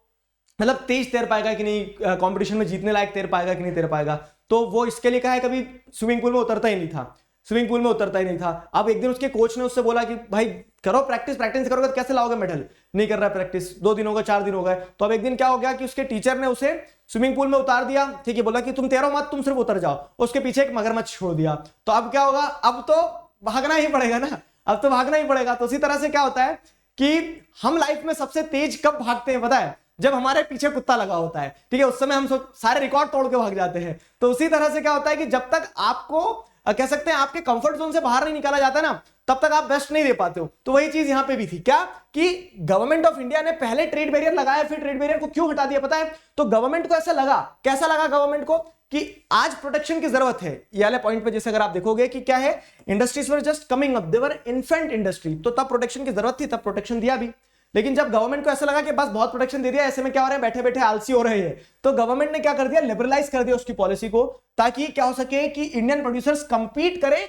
मतलब तेज तैर पाएगा कि नहीं, कंपटीशन में जीतने लायक तैर पाएगा कि नहीं तैर पाएगा। तो वो इसके लिए क्या है, कभी स्विमिंग पूल में उतरता ही नहीं था, स्विमिंग पूल में उतरता ही नहीं था। अब एक दिन उसके कोच ने उससे बोला कि भाई करो प्रैक्टिस करोगे तो कैसे लाओगे मेडल, नहीं कर रहा प्रैक्टिस, 2 दिन हो गए 4 दिन हो गए। तो अब एक दिन क्या हो गया कि उसके टीचर ने उसे स्विमिंग पूल में उतार दिया। ठीक है, बोला कि तुम तैरो मत, तुम सिर्फ उतर जाओ। उसके पीछे एक मगरमच्छ छोड़ दिया। तो अब क्या होगा, अब तो भागना ही पड़ेगा ना, अब तो भागना ही पड़ेगा। तो उसी तरह से क्या होता है कि हम लाइफ में सबसे तेज कब भागते हैं पता है, जब हमारे पीछे कुत्ता लगा होता है। ठीक है, उस समय हम सारे रिकॉर्ड तोड़ के भाग जाते हैं। तो उसी तरह से क्या होता है कि जब तक आपको कह सकते हैं आपके कंफर्ट जोन से बाहर नहीं निकाला जाता ना, तब तक आप बेस्ट नहीं दे पाते हो। तो वही चीज यहां पे भी थी, क्या कि गवर्नमेंट ऑफ इंडिया ने पहले ट्रेड बैरियर लगाया, फिर ट्रेड बैरियर को क्यों हटा दिया पता है। तो गवर्नमेंट को ऐसा लगा, कैसा लगा गवर्नमेंट को कि आज प्रोटेक्शन की जरूरत है। ये वाले पॉइंट पे जैसे अगर आप देखोगे कि क्या है, industries were just coming up, they were infant industry, तो तब प्रोटेक्शन की जरूरत थी, तब प्रोटेक्शन दिया भी। लेकिन जब गवर्नमेंट को ऐसा लगा कि बस बहुत प्रोटेक्शन दे दिया, ऐसे में क्या हो रहा है, बैठे बैठे आलसी हो रहे हैं, तो गवर्नमेंट ने क्या कर दिया, लिबरलाइज कर दिया उसकी पॉलिसी को, ताकि क्या हो सके कि इंडियन प्रोड्यूसर्स कंपीट करें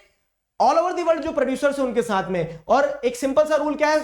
ऑल ओवर दी वर्ल्ड जो प्रोड्यूसर्स है उनके साथ में। और एक सिंपल सा रूल क्या है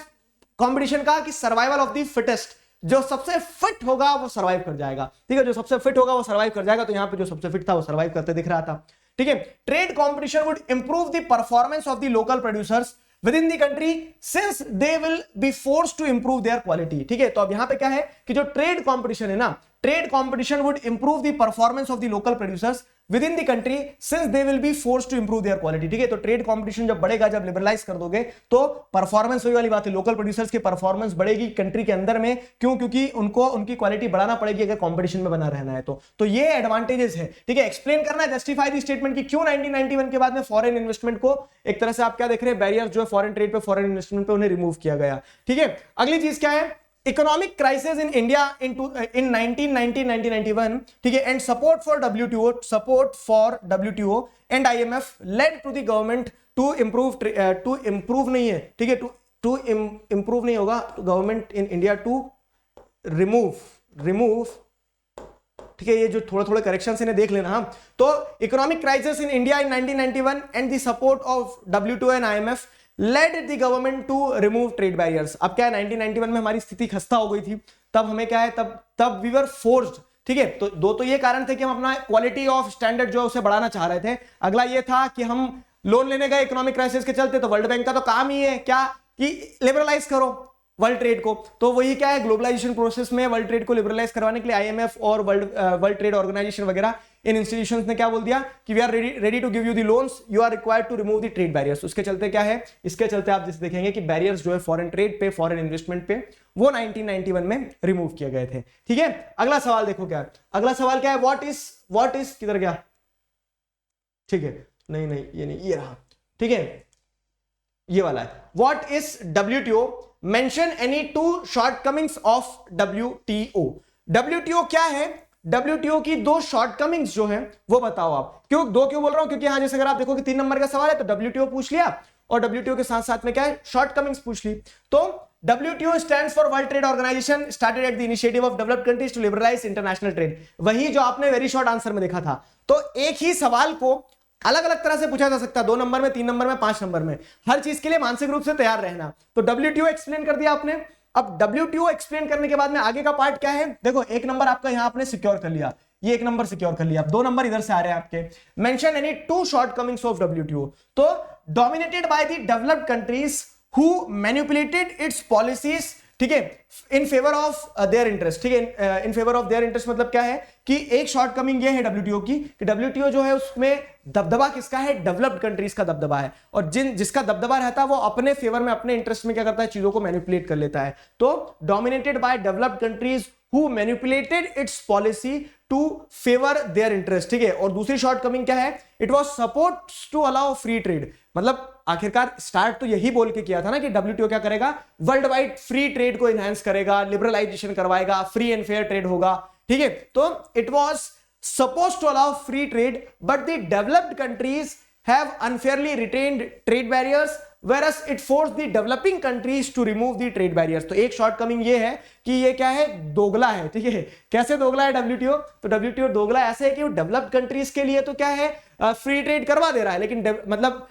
कंपटीशन का, कि सर्वाइवल ऑफ द फिटेस्ट, जो सबसे फिट होगा वो सर्वाइव कर जाएगा। ठीक है, जो सबसे फिट होगा वो सर्वाइव कर जाएगा। तो यहां पे जो सबसे फिट था वो सर्वाइव करते दिख रहा था। ठीक है, trade competition would improve the performance of the local producers within the country since they will be forced to improve their quality। ठीक है, तो अब यहां पे क्या है कि जो ट्रेड कंपटीशन है ना, trade competition would improve the performance of the local producers within the country since they will be forced to improve their quality. ठीक है, तो ट्रेड कंपटीशन जब बढ़ेगा, जब लिबरलाइज कर दोगे, तो परफॉर्मेंस वही वाली बात है, लोकल प्रोड्यूसर्स की परफॉर्मेंस बढ़ेगी कंट्री के अंदर में। क्यों, क्योंकि उनको उनकी क्वालिटी बढ़ाना पड़ेगी अगर कंपटीशन में बना रहना है। तो ये एडवांटेजेस है। ठीक है, एक्सप्लेन करना है, जस्टिफाई दी स्टेटमेंट की क्यों 1991 के बाद में फॉरेन इन्वेस्टमेंट को एक तरह से आप क्या देख रहे हैं, बैरियर जो है फॉरेन ट्रेड पे, फॉरेन इन्वेस्टमेंट पे, उन्हें रिमूव किया गया। ठीक है, अगली चीज क्या है, economic crisis in India in 1991। ठीक है, and support for WTO and IMF led to the government to improve नहीं है। ठीक है, टू इंप्रूव नहीं होगा, government in India to remove. ठीक है, ये जो थोड़े करेक्शंस इन्हें देख लेना। हाँ, तो economic crisis in India in 1991 and the support of WTO and IMF led the government to remove trade barriers. अब क्या है, 1991 में हमारी स्थिति खस्ता हो गई थी, तब हमें क्या है, तब वी वर फोर्स्ड। ठीक है, तो दो तो ये कारण थे कि हम अपना क्वालिटी ऑफ स्टैंडर्ड जो है उसे बढ़ाना चाह रहे थे। अगला ये था कि हम लोन लेने गए इकोनॉमिक क्राइसिस के चलते, तो वर्ल्ड बैंक का तो काम ही है क्या कि लिबरलाइज करो वर्ल्ड ट्रेड को। तो वही क्या है, ग्लोबलाइजेशन प्रोसेस में वर्ल्ड ट्रेड को लिबरलाइज करवाने के लिए IMF और वर्ल्ड ट्रेड ऑर्गेनाइजेशन वगैरह इन इंस्टीट्यूशंस ने क्या बोल दिया कि we are ready to give you the loans, you are required to remove the trade barriers. उसके चलते क्या है, इसके चलते आप जैसे देखेंगे कि बैरियर्स जो है फॉरेन ट्रेड पे, फॉरेन इन्वेस्टमेंट पे, वो 1991 में रिमूव किए गए थे। ठीक है, अगला सवाल देखो क्या है, अगला सवाल क्या है, व्हाट इज किधर गया, ठीक है, नहीं ये नहीं, ये रहा। ठीक है, ये वाला है, what is WTO, mention any 2 shortcomings of WTO। WTO क्या है, WTO की दो शॉर्टकमिंग्स जो है वो बताओ आप। क्यों दो क्यों बोल रहा हूं, क्योंकि यहां जैसे अगर आप देखो कि 3 नंबर का सवाल है तो WTO पूछ लिया और WTO के साथ साथ में क्या है, शॉर्टकमिंग्स पूछ ली। तो WTO stands for World Trade Organization, started at the initiative of developed countries to liberalize international trade। वही जो आपने वेरी शॉर्ट आंसर में देखा था। तो एक ही सवाल को अलग अलग तरह से पूछा जा सकता है, 2 नंबर में, 3 नंबर में, 5 नंबर में। हर चीज के लिए मानसिक रूप से तैयार रहना। तो WTO एक्सप्लेन कर दिया आपने। अब WTO एक्सप्लेन करने के बाद में आगे का पार्ट क्या है, देखो 1 नंबर आपका यहां आपने सिक्योर कर लिया, ये 1 नंबर सिक्योर कर लिया। अब 2 नंबर इधर से आ रहे हैं आपके, mention any 2 shortcomings of WTO। तो dominated by the developed countries who manipulated it's policies, ठीक है, in favour of their interest. ठीक है, in favour of their interest मतलब क्या है कि एक शॉर्टकमिंग ये है WTO की कि WTO जो है उसमें दबदबा किसका है, डेवलप्ड कंट्रीज का दबदबा है, और जिसका दबदबा रहता है वो अपने फेवर में, अपने इंटरेस्ट में क्या करता है, चीजों को मैनिपुलेट कर लेता है। तो dominated by developed countries who manipulated its policy to favour their interest. ठीक है, और दूसरी शॉर्टकमिंग क्या है, it was supports to allow free trade. मतलब आखिरकार स्टार्ट तो यही बोल के किया था ना कि WTO क्या करेगा, वर्ल्ड वाइड फ्री ट्रेड को एनहांस करेगा, लिबरलाइजेशन करवाएगा, फ्री एंड फेयर ट्रेड होगा। ठीक है, तो it was supposed to allow free trade, but the developed countries have unfairly retained trade barriers, whereas it forced the developing countries to remove the trade barriers। तो एक shortcoming ये है कि ये क्या है, दोगला है। ठीक है, कैसे दोगला है WTO, तो WTO दोगला ऐसे है कि वो डेवलप्ड कंट्रीज के लिए तो क्या है, फ्री ट्रेड करवा दे रहा है, लेकिन मतलब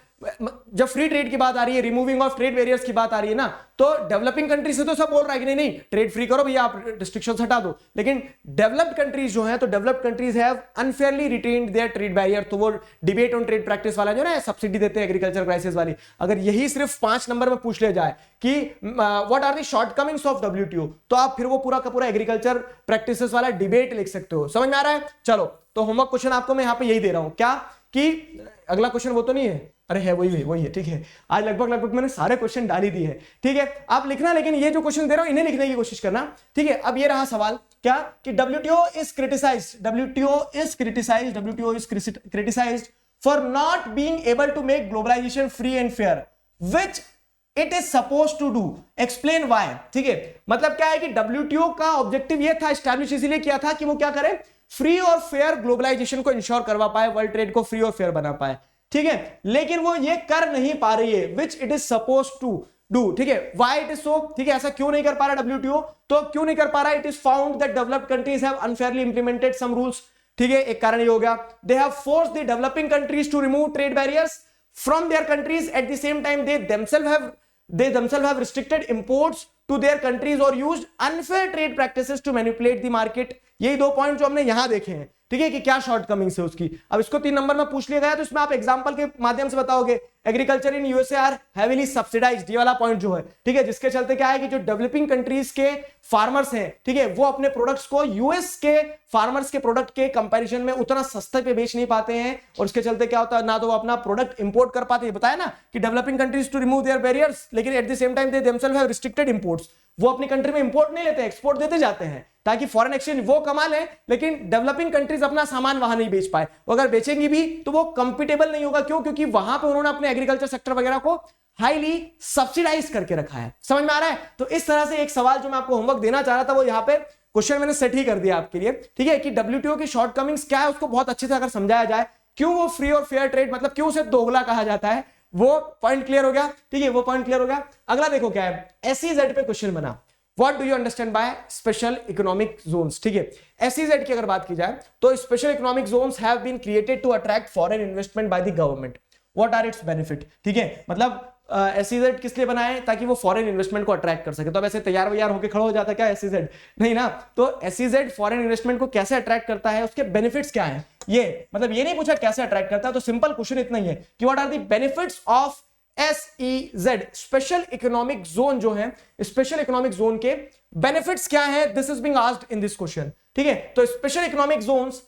जब फ्री ट्रेड की बात आ रही है, रिमूविंग ऑफ ट्रेड बैरियर्स की बात आ रही है ना, तो डेवलपिंग कंट्री से तो सब बोल रहा है कि नहीं ट्रेड फ्री करो भैया, आप रिस्ट्रिक्शंस हटा दो, लेकिन डेवलप्ड कंट्रीज जो है, तो developed countries have unfairly retained their trade barrier. तो वो डिबेट ऑन ट्रेड प्रैक्टिस वाला जो ना सब्सिडी देते हैं एग्रीकल्चर क्राइसिस वाली, अगर यही सिर्फ 5 नंबर में पूछ लिया जाए कि what are the shortcomings of WTO, तो आप फिर वो पूरा का पूरा एग्रीकल्चर प्रैक्टिसेस वाला डिबेट लिख सकते हो। समझ में आ रहा है? चलो, तो होमवर्क क्वेश्चन आपको मैं यहां पे यही दे रहा हूं, क्या कि अगला क्वेश्चन वो तो नहीं है, अरे है वही है। ठीक है, आज लगभग मैंने सारे क्वेश्चन डाल ही दिए हैं। ठीक है, आप लिखना, लेकिन ये जो क्वेश्चन दे रहा हूं इन्हें लिखने की कोशिश करना। ठीक है, अब ये रहा सवाल क्या कि WTO is criticized for not being able to make globalization free and fair, which it is supposed to do, explain why। ठीक है, मतलब क्या है कि WTO का ऑब्जेक्टिव ये था, एस्टैब्लिश इसीलिए किया था कि वो क्या करे, फ्री और फेयर ग्लोबलाइजेशन को इंश्योर करवा पाए, वर्ल्ड ट्रेड को फ्री और फेयर बना पाए। ठीक है, लेकिन वो ये कर नहीं पा रही है, which it is suppose to do. ठीक है, व्हाई इट इज सो, ठीक है, ऐसा क्यों नहीं कर पा रहा WTO, तो क्यों नहीं कर पा रहा, it is found that developed countries have unfairly implemented some rules. ठीक है, एक कारण ये हो गया, they have forced the developing countries to remove trade barriers from their countries, at the same time they themselves have restricted imports to their countries or used unfair trade practices to manipulate the market। यही 2 point जो हमने यहां देखे हैं। ठीक है, कि क्या शॉर्टकमिंग्स है उसकी। अब इसको 3 नंबर में पूछ लिया गया, तो इसमें आप एग्जांपल के माध्यम से बताओगे, agriculture in USA are heavily subsidised, ये वाला पॉइंट जो है। ठीक है, जिसके चलते क्या है कि जो डेवलपिंग कंट्रीज के फार्मर्स हैं, ठीक है, वो अपने प्रोडक्ट्स को यूएस के फार्मर्स के प्रोडक्ट के कंपैरिजन में उतना सस्ते पे बेच नहीं पाते हैं, और उसके चलते क्या होता है, ना तो वो अपना प्रोडक्ट इंपोर्ट कर पाते हैं। बताया ना कि developing countries to remove their barriers, लेकिन at the same time they themselves have restricted imports. वो अपनी कंट्री में इंपोर्ट नहीं लेते, एक्सपोर्ट देते जाते हैं, ताकि फॉरेन एक्सचेंज वो कमा ले, लेकिन डेवलपिंग कंट्रीज अपना सामान वहां नहीं बेच पाए। अगर बेचेंगी भी तो वो कंपीटेबल नहीं होगा। क्यों? क्योंकि वहां पे उन्होंने अपने एग्रीकल्चर सेक्टर वगैरह को हाईली सब्सिडाइज करके रखा है। समझ में आ रहा है? तो इस तरह से एक सवाल जो मैं आपको होमवर्क देना चाह रहा था, वो यहाँ पे क्वेश्चन मैंने सेट ही कर दिया आपके लिए। ठीक है, कि WTO की शॉर्टकमिंग्स क्या है उसको बहुत अच्छे से अगर समझाया जाए, क्यों वो फ्री और फेयर ट्रेड, मतलब क्यों उसे दोगला कहा जाता है, वो पॉइंट क्लियर हो गया। ठीक है, वो पॉइंट क्लियर हो गया। अगला देखो क्या है, SEZ पे क्वेश्चन बना, What do you understand by special economic zones? ठीक है, SEZ की अगर बात की जाए तो special economic zones have been created to attract foreign investment by the government. What are its benefit? ठीक है, मतलब SEZ किस लिए बनाए, ताकि वो फॉरेन इन्वेस्टमेंट को अट्रैक्ट कर सके। तो वैसे तैयार वैयार होकर खड़ा हो जाता है क्या SEZ? नहीं ना। तो SEZ फॉरेन इन्वेस्टमेंट को कैसे अट्रैक्ट करता है, उसके बेनिफिट्स क्या है, ये मतलब ये नहीं पूछा कैसे अट्रैक्ट करता है, तो सिंपल क्वेश्चन इतना ही है कि what are the benefits of SEZ, special economic zone जो है, स्पेशल इकोनॉमिक जोन के बेनिफिट्स क्या है, this is being asked in this question. ठीक है, तो special economic zones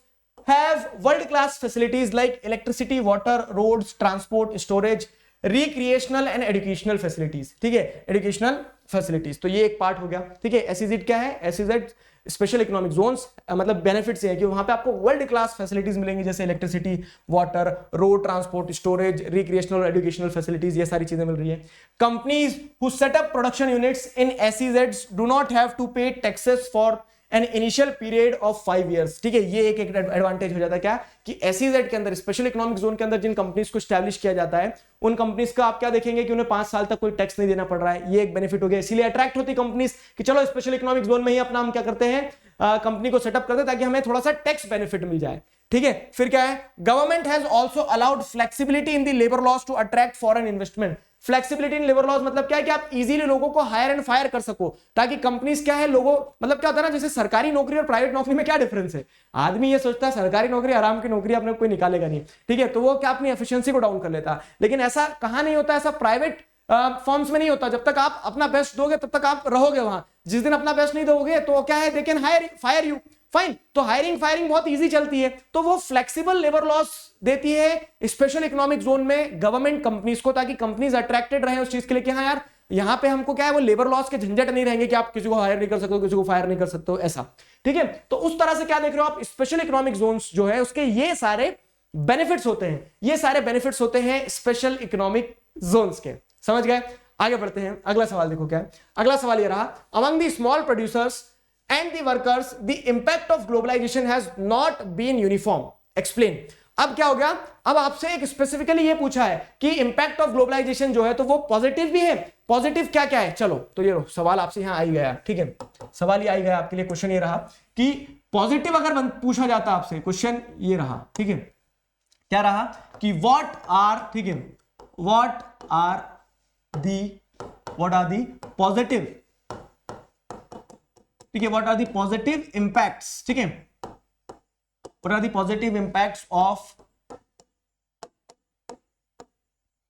have world class facilities like electricity, water, roads, transport, storage, recreational and educational facilities. ठीक है, एजुकेशनल फैसिलिटीज, तो ये एक पार्ट हो गया। ठीक है, SEZ क्या है, SEZ स्पेशल इकोनॉमिक जोन्स, मतलब बेनिफिट्स ये है कि वहां पे आपको वर्ल्ड क्लास फैसिलिटीज मिलेंगी, जैसे electricity, water, road, transport, storage, recreational, educational facilities, ये सारी चीजें मिल रही है। Companies who set up production units in SEZs do not have to pay taxes for an initial period of 5 years। ठीक है, ये एक एडवांटेज हो जाता है क्या कि एसईजेड के अंदर, स्पेशल इकोनॉमिक जोन के अंदर जिन कंपनीज को स्टैब्लिश किया जाता है उन कंपनीज का आप क्या देखेंगे कि उन्हें 5 साल तक कोई टैक्स नहीं देना पड़ रहा है। ये एक बेनिफिट हो गया, इसीलिए अट्रैक्ट होती कंपनीज कि चलो स्पेशल इकोनॉमिक जोन में ही अपना हम क्या करते हैं, कंपनी को सेटअप करते हैं ताकि हमें थोड़ा सा टैक्स बेनिफिट मिल जाए। ठीक है, फिर क्या है, government has also allowed flexibility in the labour laws to attract foreign investment. Flexibility in labour laws मतलब क्या है कि आप इजीली लोगों को हायर एंड फायर कर सको, ताकि कंपनीज क्या है, लोगों मतलब क्या होता है ना, जैसे सरकारी नौकरी और प्राइवेट नौकरी में क्या डिफरेंस है, आदमी ये सोचता है सरकारी नौकरी आराम की नौकरी, अपने कोई निकालेगा नहीं। ठीक है, तो वो क्या अपनी एफिशिएंसी को डाउन कर लेता है, लेकिन ऐसा कहां नहीं होता, ऐसा प्राइवेट फॉर्म्स में नहीं होता। जब तक आप अपना बेस्ट दोगे तब तक आप रहोगे वहां, जिस दिन अपना बेस्ट नहीं दोगे तो क्या है, they can fire you. Fine, तो हायरिंग फायरिंग बहुत इजी चलती है, तो वो फ्लेक्सिबल लेबर लॉस देती है स्पेशल इकोनॉमिक जोन में गवर्नमेंट कंपनीज को, ताकि कंपनीज अट्रैक्टेड रहे उस चीज के लिए कि हाँ यार यहां पे हमको क्या है, वो लेबर लॉस के झंझट नहीं रहेंगे कि आप किसी को हायर नहीं कर सकते हो, किसी को फायर नहीं कर सकते हो, ऐसा। ठीक है, तो उस तरह से क्या देख रहे हो आप, स्पेशल इकोनॉमिक जोन्स जो है उसके ये सारे बेनिफिट्स होते हैं, ये सारे बेनिफिट्स होते हैं स्पेशल इकोनॉमिक जोन्स के। समझ गए? आगे बढ़ते हैं, अगला सवाल देखो क्या है। अगला सवाल ये रहा, among the small producers and the workers the impact of globalization has not been uniform, explain। अब क्या हो गया, अब आपसे एक स्पेसिफिकली ये पूछा है कि इंपैक्ट ऑफ ग्लोबलाइजेशन जो है तो वो पॉजिटिव भी है। पॉजिटिव क्या क्या है, चलो तो ये सवाल आपसे यहां आई गया। ठीक है, सवाल ये आई गया आपके लिए, क्वेश्चन ये रहा कि पॉजिटिव अगर पूछा जाता आपसे, क्वेश्चन ये रहा। ठीक है, क्या रहा कि व्हाट आर, ठीक है, व्हाट आर दी पॉजिटिव, ठीक है, what are the positive impacts, ठीक है, what are the positive impacts of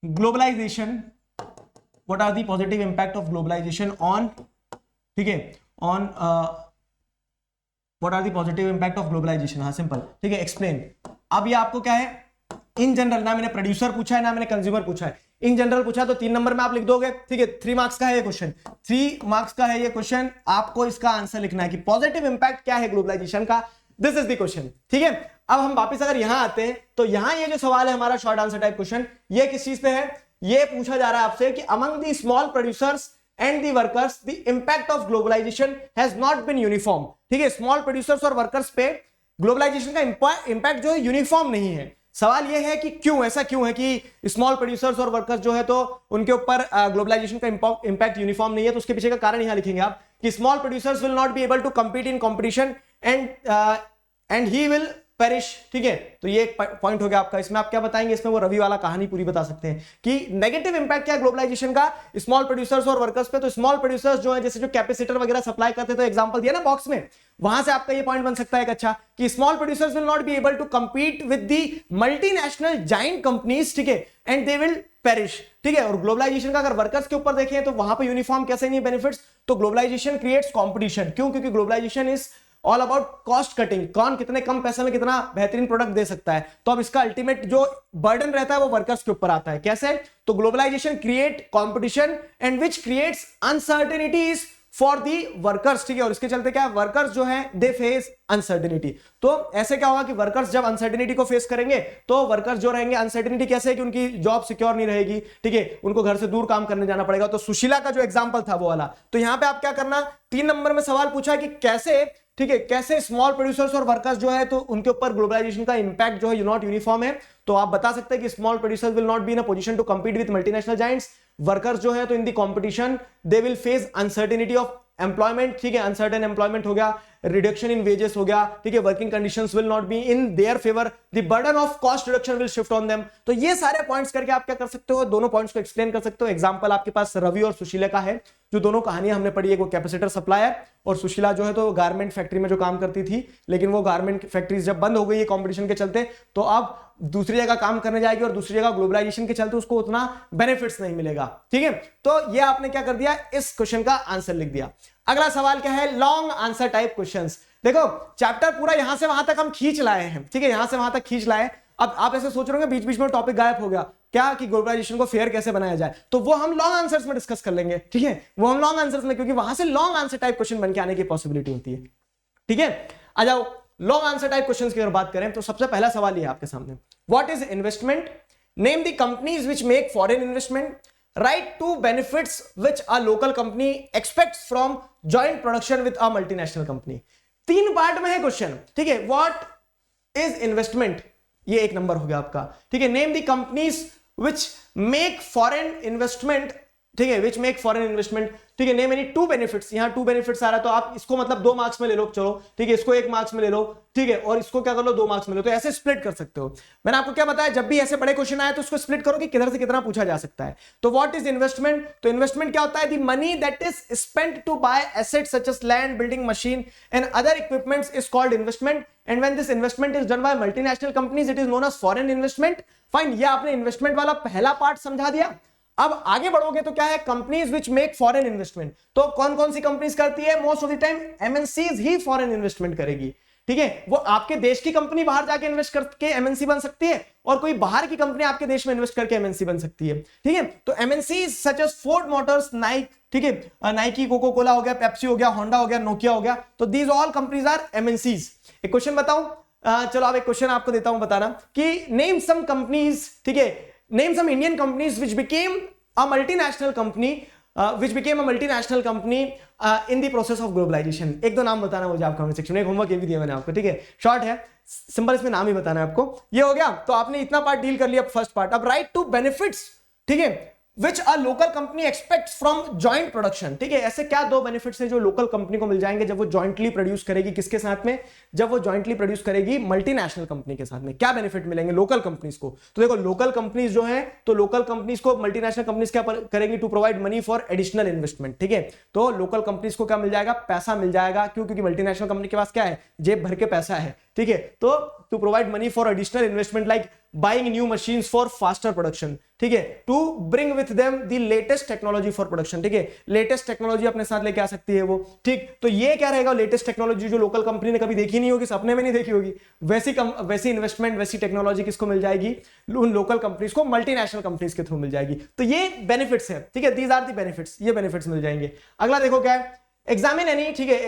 globalisation, what are the positive impact of globalisation on, ठीक है, on what are the positive impact of globalisation, हाँ simple. ठीक है, explain. अब ये आपको क्या है, इन जनरल, ना मैंने प्रोड्यूसर पूछा है ना मैंने कंज्यूमर पूछा है, इन जनरल पूछा तो 3 नंबर में आप लिख दोगे। ठीक है, 3 मार्क्स का है ये क्वेश्चन, 3 मार्क्स का है ये क्वेश्चन, आपको इसका आंसर लिखना है कि पॉजिटिव इंपैक्ट क्या है ग्लोबलाइजेशन का, दिस इज द क्वेश्चन। ठीक है, अब हम वापस अगर यहां आते हैं तो यहां ये जो सवाल है हमारा शॉर्ट आंसर टाइप क्वेश्चन, ये किस चीज पे है, ये पूछा जा रहा है आपसे कि among the small producers and the workers the impact of globalisation has not been uniform. ठीक है, स्मॉल प्रोड्यूसर्स और वर्कर्स पे ग्लोबलाइजेशन का इंपैक्ट जो है यूनिफॉर्म नहीं है। सवाल यह है कि क्यों, ऐसा क्यों है कि स्मॉल प्रोड्यूसर्स और वर्कर्स जो है तो उनके ऊपर ग्लोबलाइजेशन का इंपैक्ट यूनिफॉर्म नहीं है। तो उसके पीछे का कारण यहां लिखेंगे आप कि small producers will not be able to compete in competition and he will perish. ठीक है, तो ये एक पॉइंट हो गया आपका। इसमें आप क्या बताएंगे, इसमें वो रवि वाला कहानी पूरी बता सकते हैं कि नेगेटिव इंपैक्ट क्या है ग्लोबलाइजेशन का स्मॉल प्रोड्यूसर्स और वर्कर्स पे। तो स्मॉल प्रोड्यूसर्स जो है, जैसे जो कैपेसिटर वगैरह सप्लाई करते, तो एग्जांपल दिया ना बॉक्स में, वहां से आपका ये पॉइंट बन सकता है एक अच्छा कि small producers will not be able to compete with the multinational giant companies, ठीक है, एंड दे विल पेरिश। ठीक है, और ग्लोबलाइजेशन का अगर वर्कर्स के ऊपर देखें तो वहां पे यूनिफॉर्म कैसे नहीं बेनिफिट्स, तो ग्लोबलाइजेशन क्रिएट्स कंपटीशन। क्यों? क्योंकि globalisation is all about cost cutting, कौन कितने कम पैसे में कितना बेहतरीन प्रोडक्ट दे सकता है। तो अब इसका अल्टीमेट जो बर्डन रहता है वो वर्कर्स के ऊपर आता है। कैसे? तो globalisation create competition and which creates uncertainties for the workers. ठीक है, और इसके चलते क्या, वर्कर्स जो है दे फेस अनसर्टेनिटी। तो ऐसे क्या होगा कि वर्कर्स जब अनसर्टेनिटी को फेस करेंगे तो वर्कर्स जो रहेंगे, अनसर्टेनिटी कैसे है कि उनकी जॉब सिक्योर नहीं रहेगी। ठीक है, उनको घर से दूर काम करने जाना पड़ेगा। तो सुशीला का जो एग्जांपल था वो वाला। तो यहां पे आप क्या करना, 3 नंबर में सवाल पूछा कि कैसे, ठीक है, कैसे स्मॉल प्रोड्यूसर्स और वर्कर्स जो है तो उनके ऊपर ग्लोबलाइजेशन का इंपैक्ट जो है नॉट यूनिफॉर्म है। तो आप बता सकते हैं कि small producers will not be in a position to compete with multinational giants. Workers जो है तो in the competition they will face uncertainty of employment. ठीक है, अनसर्टेन एम्प्लॉयमेंट हो गया, रिडक्शन इन वेजेस हो गया। ठीक है, working conditions will not be in their favour, the burden of cost reduction will shift on them. तो ये सारे पॉइंट्स करके आप क्या कर सकते हो, दोनों पॉइंट्स को एक्सप्लेन कर सकते हो। एग्जांपल आपके पास रवि और सुशीला का है, जो दोनों कहानियां हमने पढ़ी है। वो कैपेसिटर सप्लायर और सुशीला जो है तो गारमेंट फैक्ट्री में जो काम करती थी, लेकिन वो गारमेंट फैक्ट्रीज जब बंद हो गई है कंपटीशन के चलते, तो अब दूसरी जगह काम करने जाएगी और दूसरी जगह ग्लोबलाइजेशन के चलते उसको उतना बेनिफिट्स नहीं मिलेगा। ठीक है, तो ये आपने क्या कर दिया, इस क्वेश्चन का आंसर लिख दिया। अगला सवाल क्या है, लॉन्ग आंसर टाइप क्वेश्चंस। देखो चैप्टर पूरा यहां से वहां तक हम खींच लाए हैं। ठीक है, यहां से वहां तक खींच लाए। अब आप ऐसे सोच रहे होंगे बीच बीच में टॉपिक गायब हो गया क्या, कि ग्लोबलाइजेशन को फेयर कैसे बनाया जाए, तो वो हम लॉन्ग आंसर्स में डिस्कस कर लेंगे। ठीक है, वो हम लॉन्ग आंसर्स में, क्योंकि वहां से लॉन्ग आंसर टाइप क्वेश्चन बन के आने की पॉसिबिलिटी होती है। ठीक है, आ जाओ लॉन्ग आंसर टाइप क्वेश्चंस की अगर बात करें तो सबसे पहला सवाल ये आपके सामने, what is investment, name the companies which make foreign investment, write two benefits which a local company expects from joint production with a multinational company. 3 part में है क्वेश्चन, ठीक है। व्हाट इज इन्वेस्टमेंट, ये 1 नंबर हो गया आपका, ठीक है। Name the companies which make foreign investment, ठीक है, विच मेक फॉरेन इन्वेस्टमेंट, ठीक है। नेम एनी 2 बेनिफिट्स, यहां 2 बेनिफिट्स आ रहा है तो आप इसको मतलब 2 मार्क्स में ले लो, चलो ठीक है, इसको 1 मार्क्स में ले लो, ठीक है, और इसको क्या कर लो 2 मार्क्स में लो, तो ऐसे स्प्लिट कर सकते हो। मैंने आपको क्या बताया, जब भी ऐसे बड़े क्वेश्चन आए तो उसको स्प्लिट करो कि किधर से कितना पूछा जा सकता है। तो व्हाट इज इन्वेस्टमेंट, तो इन्वेस्टमेंट क्या होता है, the money that is spent to buy assets such as land, building, machine and other equipments is called investment, and when this investment is done by multinational companies it is known as foreign investment. Fine, ये आपने investment वाला पहला part समझा दिया। अब आगे बढ़ोगे तो क्या है, companies which make foreign investment, तो कौन कौन सी कंपनीज करती है, most of the time MNCs he foreign investment करेगी, ठीक है। वो आपके देश की कंपनी बाहर जाके इन्वेस्ट करके एमएनसी बन सकती है, और कोई बाहर की कंपनी आपके देश में इन्वेस्ट करके एमएनसी बन सकती है, ठीक है। तो MNCs such as Ford Motors, Nike, ठीक है, नाइकी, कोको कोला हो गया, पेप्सी हो गया, होंडा हो गया, नोकिया हो गया, तो these all companies are MNCs. एक क्वेश्चन बताऊं, चलो अब एक क्वेश्चन आपको देता हूं बताना कि नेम सम कंपनीज, ठीक है, name some Indian companies which became a multinational company which became a multinational company in the process of globalization। एक दो नाम बताना मुझे आप कमेंट सेक्शन में, एक होमवर्क ये भी दिया मैंने आपको, ठीक है, शॉर्ट है, सिंपल, इसमें नाम ही बताना है आपको। ये हो गया, तो आपने इतना पार्ट डील कर लिया फर्स्ट पार्ट। अब राइट टू बेनिफिट्स, ठीक है, which a local company expects from joint production, ठीक है। ऐसे क्या 2 बेनिफिट्स हैं जो लोकल कंपनी को मिल जाएंगे जब वो जॉइंटली प्रोड्यूस करेगी, किसके साथ में, जब वो जॉइंटली प्रोड्यूस करेगी मल्टीनेशनल कंपनी के साथ में। क्या बेनिफिट मिलेंगे लोकल कंपनीज को, तो देखो लोकल कंपनीज जो है, तो लोकल कंपनीज को मल्टीनेशनल कंपनीज क्या करेंगी, to provide money for additional investment, ठीक है। तो लोकल कंपनीज को क्या मिल जाएगा, पैसा मिल जाएगा, क्यों, क्योंकि मल्टीनेशनल कंपनी के पास क्या है, जेब भर के पैसा है, ठीक है। तो to provide money for additional investment like buying new machines for faster production, ठीक है, to bring with them the latest technology for production, ठीक है, लेटेस्ट टेक्नोलॉजी अपने साथ लेके आ सकती है वो, ठीक। तो ये क्या रहेगा, लेटेस्ट टेक्नोलॉजी जो लोकल कंपनी ने कभी देखी नहीं होगी, सपने में नहीं देखी होगी, वैसी इन्वेस्टमेंट, वैसी टेक्नोलॉजी किसको मिल जाएगी, उन लोकल कंपनीज को मल्टीनेशनल कंपनीज के थ्रू मिल जाएगी। तो ये बेनिफिट्स है, ठीक है, दीज आर द बेनिफिट्स, ये बेनिफिट्स मिल जाएंगे। अगला देखो क्या है, एग्जामिन एनी, ठीक है,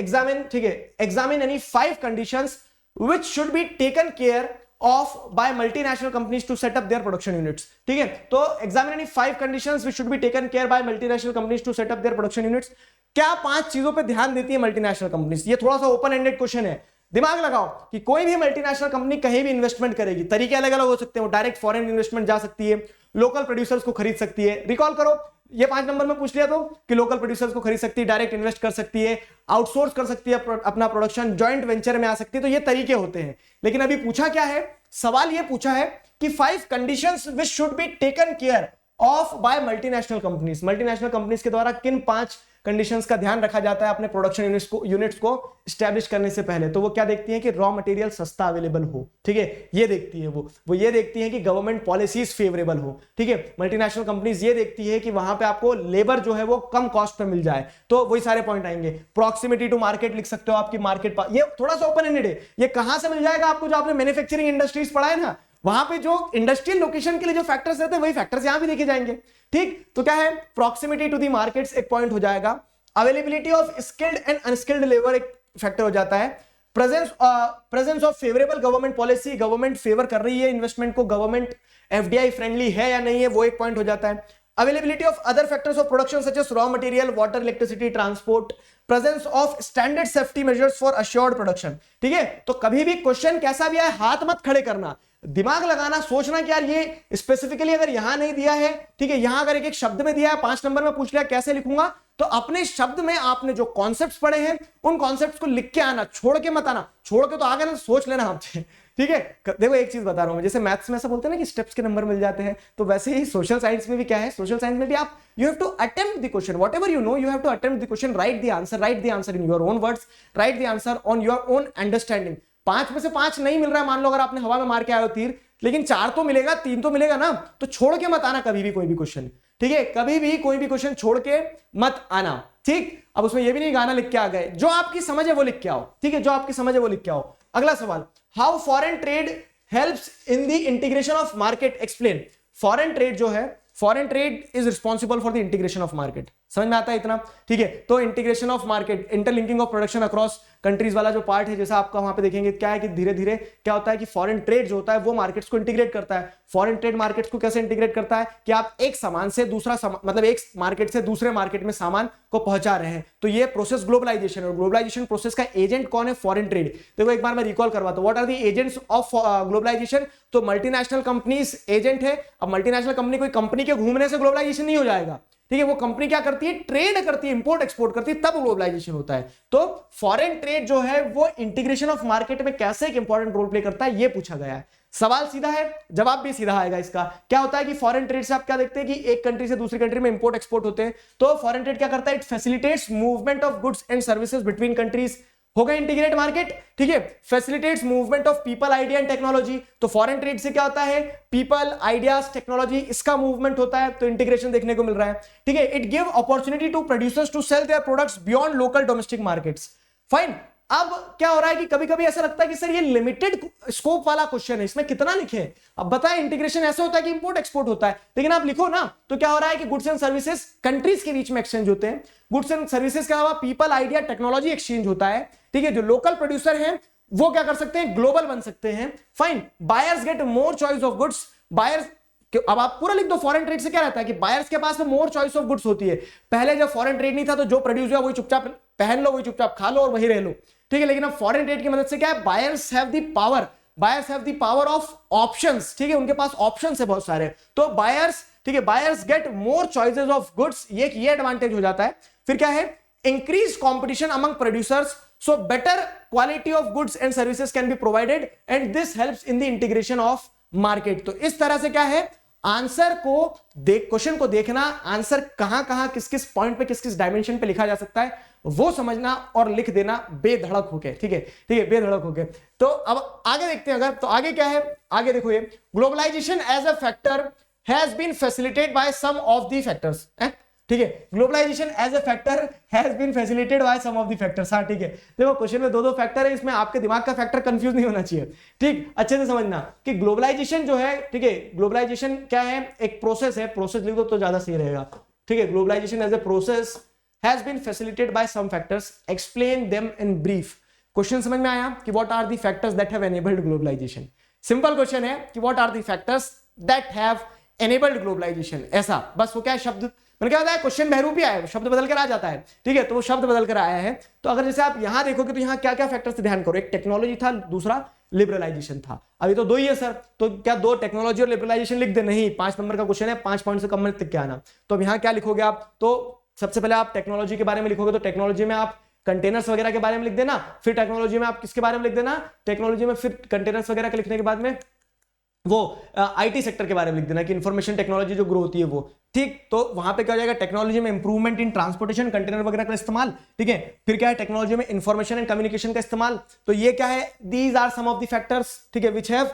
examine any 5 conditions which should be taken care of by multinational companies to set up their production units, ठीक है। तो examine any 5 conditions which should be taken care by multinational companies to set up their production units। क्या 5 चीजों पे ध्यान देती है multinational companies, ये थोड़ा सा ओपन एंडेड क्वेश्चन है, दिमाग लगाओ कि कोई भी मल्टीनेशनल कंपनी कहीं भी इन्वेस्टमेंट करेगी, तरीके अलग अलग हो सकते हैं, वो डायरेक्ट फॉरेन इन्वेस्टमेंट जा सकती है, लोकल प्रोड्यूसर्स को खरीद सकती है, रिकॉल करो ये 5 नंबर में पूछ लिया तो कि लोकल प्रोड्यूसर्स को खरीद सकती है, डायरेक्ट इन्वेस्ट कर सकती है, आउटसोर्स कर सकती है अपना प्रोडक्शन, जॉइंट वेंचर में आ सकती है, तो ये तरीके होते हैं। लेकिन अभी पूछा क्या है, सवाल ये पूछा है कि 5 conditions which should be taken care of bye multinational companies, multinational companies के द्वारा किन 5 कंडीशंस का ध्यान रखा जाता है अपने प्रोडक्शन यूनिट्स को स्टैब्लिश करने से पहले। तो वो क्या देखती है कि रॉ मटेरियल सस्ता अवेलेबल हो, ठीक है, ये देखती है वो ये देखती है कि गवर्नमेंट पॉलिसीज फेवरेबल हो, ठीक है। मल्टीनेशनल कंपनीज ये देखती है कि वहां पे आपको लेबर जो है वो कम कॉस्ट पे मिल जाए, तो वही सारे पॉइंट आएंगे। प्रॉक्सिमिटी टू मार्केट लिख सकते हो, आपकी मार्केट, ये थोड़ा सा ओपन एंडेड है, ये कहां से मिल जाएगा आपको, जो आपने मैन्युफैक्चरिंग इंडस्ट्रीज पढ़ा है ना, वहां पे जो इंडस्ट्रियल लोकेशन के लिए जो फैक्टर्स रहते हैं वही फैक्टर्स यहां भी देखे जाएंगे, ठीक। तो क्या है, प्रॉक्सिमिटी टू दी मार्केट्स एक पॉइंट हो जाएगा, availability of skilled and unskilled labour एक फैक्टर हो जाता है, presence of favourable government policy, government favour कर रही है इन्वेस्टमेंट को, गवर्नमेंट एफडीआई फ्रेंडली है या नहीं है, वो एक पॉइंट हो जाता है। Availability of other factors of production such as raw material, water, electricity, transport, presence of standard safety measures for assured production, ठीक है। तो कभी भी क्वेश्चन कैसा भी आए हाथ मत खड़े करना, दिमाग लगाना, सोचना कि यार ये स्पेसिफिकली अगर यहां नहीं दिया है, ठीक है, यहां अगर एक एक शब्द में दिया है, 5 नंबर में पूछ लिया कैसे लिखूंगा, तो अपने शब्द में आपने जो कॉन्सेप्ट्स पढ़े हैं उन कॉन्सेप्ट्स को लिख के आना, छोड़ के मत आना, छोड़ के तो आगे ना सोच लेना आपसे, ठीक है। देखो एक चीज बता रहा हूं मैं, जैसे मैथ्स में ऐसा बोलते हैं ना कि स्टेप्स के नंबर मिल जाते हैं, तो वैसे ही सोशल साइंस में भी क्या है, सोशल साइंस में भी आप you have to attempt the question, whatever you know you have to attempt the question, write the answer in your own words, write the answer on your own understanding. 5 में से 5 नहीं मिल रहा है, मान लो अगर आपने हवा में मार के आए हो तीर, लेकिन 4 तो मिलेगा, 3 तो मिलेगा ना, तो छोड़ के मत आना कभी भी कोई भी क्वेश्चन, ठीक है, कभी भी कोई भी क्वेश्चन छोड़ के मत आना, ठीक। अब उसमें ये भी नहीं गाना लिख के आ गए, जो आपकी समझ है वो लिख के आओ, ठीक है, जो आपकी समझ है वो लिख के आओ। अगला सवाल, how foreign trade helps in the integration of market, explain. Foreign trade जो है, foreign trade is responsible for the integration of market, समझ में आता है इतना? ठीक है, तो integration of market, interlinking of production across countries वाला जो पार्ट है, जैसा आपका वहां पे देखेंगे क्या है कि धीरे धीरे क्या होता है कि फॉरेन ट्रेड जो होता है वो मार्केट्स को इंटीग्रेट करता है। फॉरेन ट्रेड मार्केट्स को कैसे इंटीग्रेट करता है कि आप एक सामान से दूसरा मतलब एक मार्केट से दूसरे मार्केट में सामान को पहुंचा रहे हैं, तो ये प्रोसेस ग्लोबलाइजेशन। और ग्लोबलाइजेशन प्रोसेस का एजेंट कौन है? Foreign trade. देखो एक बार मैं रिकॉल करवाता हूं, what are the agents of globalisation? तो मल्टीनेशनल कंपनीज एजेंट है। अब मल्टीनेशनल कंपनी, कोई कंपनी के घूमने से ग्लोबलाइजेशन नहीं हो जाएगा, ठीक है, वो कंपनी क्या करती है? ट्रेड करती है, इंपोर्ट एक्सपोर्ट करती है, तब ग्लोबलाइजेशन होता है। तो फॉरेन ट्रेड जो है वो इंटीग्रेशन ऑफ मार्केट में कैसे एक इंपॉर्टेंट रोल प्ले करता है, ये पूछा गया है। सवाल सीधा है, जवाब भी सीधा आएगा इसका। क्या होता है कि फॉरेन ट्रेड से आप क्या देखते हैं कि एक कंट्री से दूसरी कंट्री में इंपोर्ट एक्सपोर्ट होते हैं, तो फॉरेन ट्रेड क्या करता है? It facilitates movement of goods and services between countries. हो गया इंटीग्रेट मार्केट, ठीक है। Facilitates movement of people, idea and technology, तो फॉरेन ट्रेड से क्या होता है? पीपल, आइडियाज, टेक्नोलॉजी, इसका मूवमेंट होता है, तो इंटीग्रेशन देखने को मिल रहा है, ठीक है। It give opportunity to producers to sell their products beyond local domestic markets. Fine. अब क्या हो रहा है कि कभी कभी ऐसा लगता है कि सर ये लिमिटेड स्कोप वाला क्वेश्चन है, इसमें कितना लिखे? अब बताएं, इंटीग्रेशन ऐसे होता है कि इंपोर्ट एक्सपोर्ट होता है, लेकिन आप लिखो ना तो क्या हो रहा है कि गुड्स एंड सर्विसेज कंट्रीज के बीच में एक्सचेंज होते हैं। गुड्स एंड सर्विसेज के अलावा पीपल, आइडिया, टेक्नोलॉजी एक्सचेंज होता है, ठीक है। जो लोकल प्रोड्यूसर हैं वो क्या कर सकते हैं? ग्लोबल बन सकते हैं। Fine. Buyers get more choice of goods. Buyers, अब आप पूरा लिख दो, फॉरेन ट्रेड से क्या रहता है कि बायर्स के पास में मोर चॉइस ऑफ गुड्स होती है। पहले जब फॉरेन ट्रेड नहीं था तो जो प्रोड्यूस हुआ वही चुपचाप पहन लो, वही चुपचाप खा लो और वही रह लो, ठीक है। लेकिन अब फॉरेन ट्रेड की मदद से क्या है? Buyers have the power, buyers have the power of options, ठीक है, उनके पास ऑप्शंस है बहुत सारे, तो बायर्स, ठीक है, buyers get more choices of goods, ये एडवांटेज हो जाता है। फिर क्या है? Increase competition among producers, so better quality of goods and services can be provided and this helps in the integration of market। तो इस तरह से क्या है? आंसर को क्वेश्चन को देखना, आंसर कहां कहां किस किस पॉइंट पे किस किस डायमेंशन पे लिखा जा सकता है वो समझना और लिख देना बेधड़क होके, ठीक है, ठीक है, बेधड़क होके। तो अब आगे देखते हैं, अगर तो आगे क्या है? आगे देखो, ये globalisation as a factor has been facilitated by some of the factors, ठीक है। Globalisation as a factor has been facilitated by some of the factors. हाँ, ठीक है। देखो क्वेश्चन में दो फैक्टर है, इसमें आपके दिमाग का फैक्टर कंफ्यूज नहीं होना चाहिए, ठीक, अच्छे से समझना कि ग्लोबलाइजेशन जो है, ठीक है, ग्लोबलाइजेशन क्या है? एक प्रोसेस है, प्रोसेस लिख दो तो ज्यादा सही रहेगा, ठीक है। Globalisation as a process has been facilitated by some factors, explain them in brief. Question समझ में आया कि what are the factors that have enabled globalization? Simple question है कि what are the factors that have enabled globalization, ऐसा बस। वो क्या है? शब्द मैंने क्या होता है? क्वेश्चन बहरूपी आया, शब्द बदल कर आ जाता है, ठीक है, तो वो शब्द बदल कर आया है। तो अगर जैसे आप यहां देखोगे तो यहां क्या क्या फैक्टर्स ध्यान करो, एक टेक्नोलॉजी था, दूसरा लिबरलाइजेशन था। अभी तो दो ही है सर, तो क्या दो टेक्नोलॉजी और लिबरलाइजेशन लिख दे? नहीं, 5 नंबर का क्वेश्चन है, 5 पॉइंट से कम में टिक के आना। तो अब यहां क्या लिखोगे आप? तो सबसे पहले आप टेक्नोलॉजी के बारे में लिखोगे, तो टेक्नोलॉजी में आप कंटेनर्स वगैरह के बारे में लिख देना। फिर टेक्नोलॉजी में आप किसके बारे में लिख देना? टेक्नोलॉजी में फिर कंटेनर्स वगैरह के लिखने के बाद में वो आईटी सेक्टर के बारे में लिख देना कि इंफॉर्मेशन टेक्नोलॉजी जो ग्रो होती है वो, ठीक। तो वहां पे क्या हो जाएगा? टेक्नोलॉजी में इंप्रूवमेंट इन ट्रांसपोर्टेशन, कंटेनर वगैरह का इस्तेमाल, ठीक है। फिर क्या है? टेक्नोलॉजी में इंफॉर्मेशन एंड कम्युनिकेशन का इस्तेमाल, तो ये क्या है? These are some of the factors, ठीक है, which have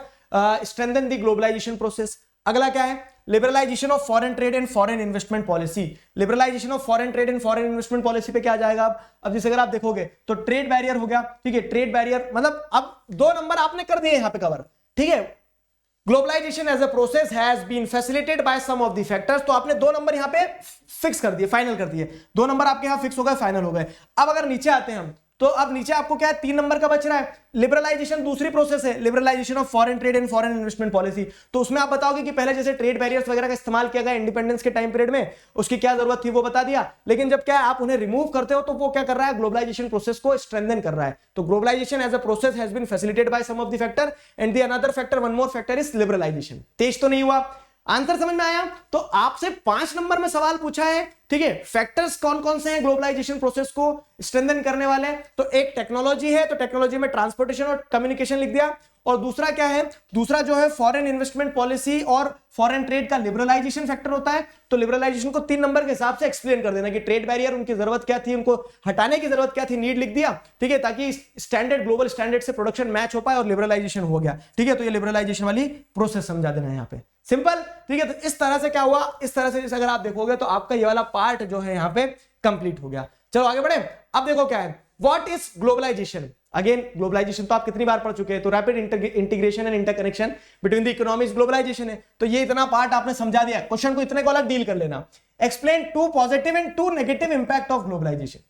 strengthen the globalisation process. अगला क्या है? Liberalization of foreign trade and foreign investment policy. Liberalization of foreign trade and foreign investment policy पे क्या आ जाएगा? अब जैसे अगर आप देखोगे तो ट्रेड बैरियर हो गया, ठीक है, ट्रेड बैरियर मतलब अब 2 नंबर आपने कर दिए यहां पे कवर, ठीक है। Globalisation as a process has been facilitated by some of the factors, तो आपने 2 नंबर यहां पे फिक्स कर दिए, फाइनल कर दिए, 2 नंबर आपके यहां फिक्स हो गए, फाइनल हो गए। अब अगर नीचे आते हैं हम, तो अब नीचे आपको क्या है? 3 नंबर का बच रहा है। लिबरलाइजेशन दूसरी प्रोसेस है, liberalization of foreign trade and foreign investment policy. तो उसमें आप बताओगे कि पहले जैसे ट्रेड बैरियर्स वगैरह का इस्तेमाल किया गया इंडिपेंडेंस के टाइम पीरियड में, उसकी क्या जरूरत थी वो बता दिया, लेकिन जब क्या है आप उन्हें रिमूव करते हो तो वो क्या कर रहा है? ग्लोबलाइजेशन प्रोसेस को स्ट्रेंथन कर रहा है। तो globalisation as a process has been facilitated by some of the factor and the another factor, one more factor is liberalisation. तेज तो नहीं हुआ? आंसर समझ में आया? तो आपसे 5 नंबर में सवाल पूछा है, ठीक है, फैक्टर्स कौन कौन से हैं ग्लोबलाइजेशन प्रोसेस को स्ट्रेंथन करने वाले? तो एक टेक्नोलॉजी है, तो टेक्नोलॉजी में ट्रांसपोर्टेशन और कम्युनिकेशन लिख दिया। और दूसरा क्या है? दूसरा जो है फॉरेन इन्वेस्टमेंट पॉलिसी और फॉरेन ट्रेड का लिबरलाइजेशन फैक्टर होता है। तो लिबरलाइजेशन को 3 नंबर के हिसाब से एक्सप्लेन कर देना कि ट्रेड बैरियर उनकी जरूरत क्या थी, उनको हटाने की जरूरत क्या थी, नीड लिख दिया, ठीक है, ताकि स्टैंडर्ड ग्लोबल स्टैंडर्ड से प्रोडक्शन मैच हो पाए और लिबरलाइजेशन हो गया, ठीक है। तो ये लिबरलाइजेशन वाली प्रोसेस समझा देना है यहाँ पे, सिंपल, ठीक है। तो इस तरह से क्या हुआ? इस तरह से अगर आप देखोगे तो आपका ये वाला पार्ट जो है यहाँ पे कंप्लीट हो गया। चलो आगे बढ़े। अब देखो क्या है, what is globalization? Again globalization तो आप कितनी बार पढ़ चुके हैं, तो rapid integration and interconnection between the economies globalization है। तो ये इतना पार्ट आपने समझा दिया, क्वेश्चन को इतने को अलग डील कर लेना। Explain 2 positive and 2 negative impact of globalisation.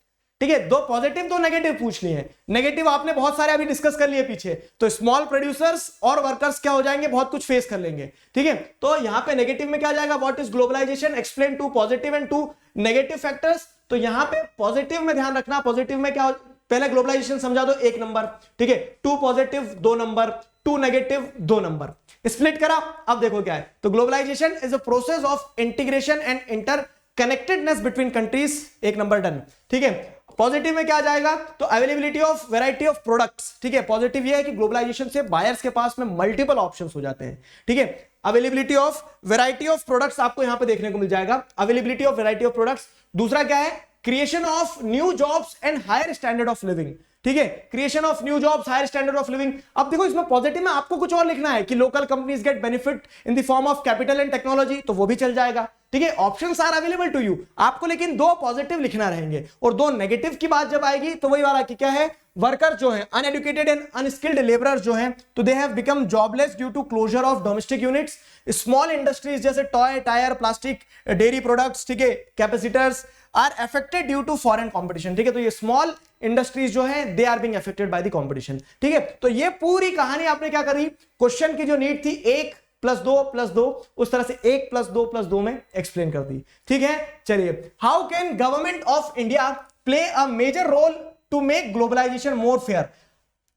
ठीक है, 2 पॉजिटिव 2 नेगेटिव पूछ लिए हैं। नेगेटिव आपने बहुत सारे अभी डिस्कस कर लिए पीछे, तो स्मॉल प्रोड्यूसर्स और वर्कर्स क्या हो जाएंगे, बहुत कुछ फेस कर लेंगे। ठीक है, तो यहां पे नेगेटिव में क्या जाएगा, what is globalization, explain 2 positive and 2 negative factors. तो यहां पे पॉजिटिव में ध्यान रखना, पॉजिटिव में क्या, पहले ग्लोबलाइजेशन समझा दो 1 नंबर, ठीक है, 2 positive 2 number, 2 negative 2 number, split करा। अब देखो क्या है, तो globalisation is a process of integration and interconnectedness between countries, 1 number done. ठीक है, पॉजिटिव में क्या जाएगा, तो availability of variety of products. ठीक है, पॉजिटिव ये है कि ग्लोबलाइजेशन से बायर्स के पास में मल्टीपल ऑप्शंस हो जाते हैं। ठीक है, availability of variety of products आपको यहां पे देखने को मिल जाएगा, availability of variety of products. दूसरा क्या है, creation of new jobs and higher standard of living. ठीक है, creation of new jobs, higher standard of living. अब देखो इसमें पॉजिटिव में आपको कुछ और लिखना है कि local companies get benefit in the form of capital and technology, तो वो भी चल जाएगा। ठीक है, options are available to you, आपको लेकिन 2 पॉजिटिव लिखना रहेंगे। और 2 नेगेटिव की बात जब आएगी तो वही वाला कि क्या है, वर्कर जो है अनएडुकेटेड एंड अनस्किल्ड लेबरर जो है, तो they have become jobless due to closure of domestic units. Small industries जैसे toy, tyre, plastic, dairy products, ठीक है, capacitors are affected due to foreign competition. ठीक है, तो ये स्मॉल इंडस्ट्रीज जो है they are being affected by the competition. ठीक है, तो ये पूरी कहानी आपने क्या करी, क्वेश्चन की जो नीड थी 1 + 2 + 2, उस तरह से 1 + 2 + 2 में एक्सप्लेन कर दी। ठीक है, चलिए, how can government of India play a major role to make globalization more fair.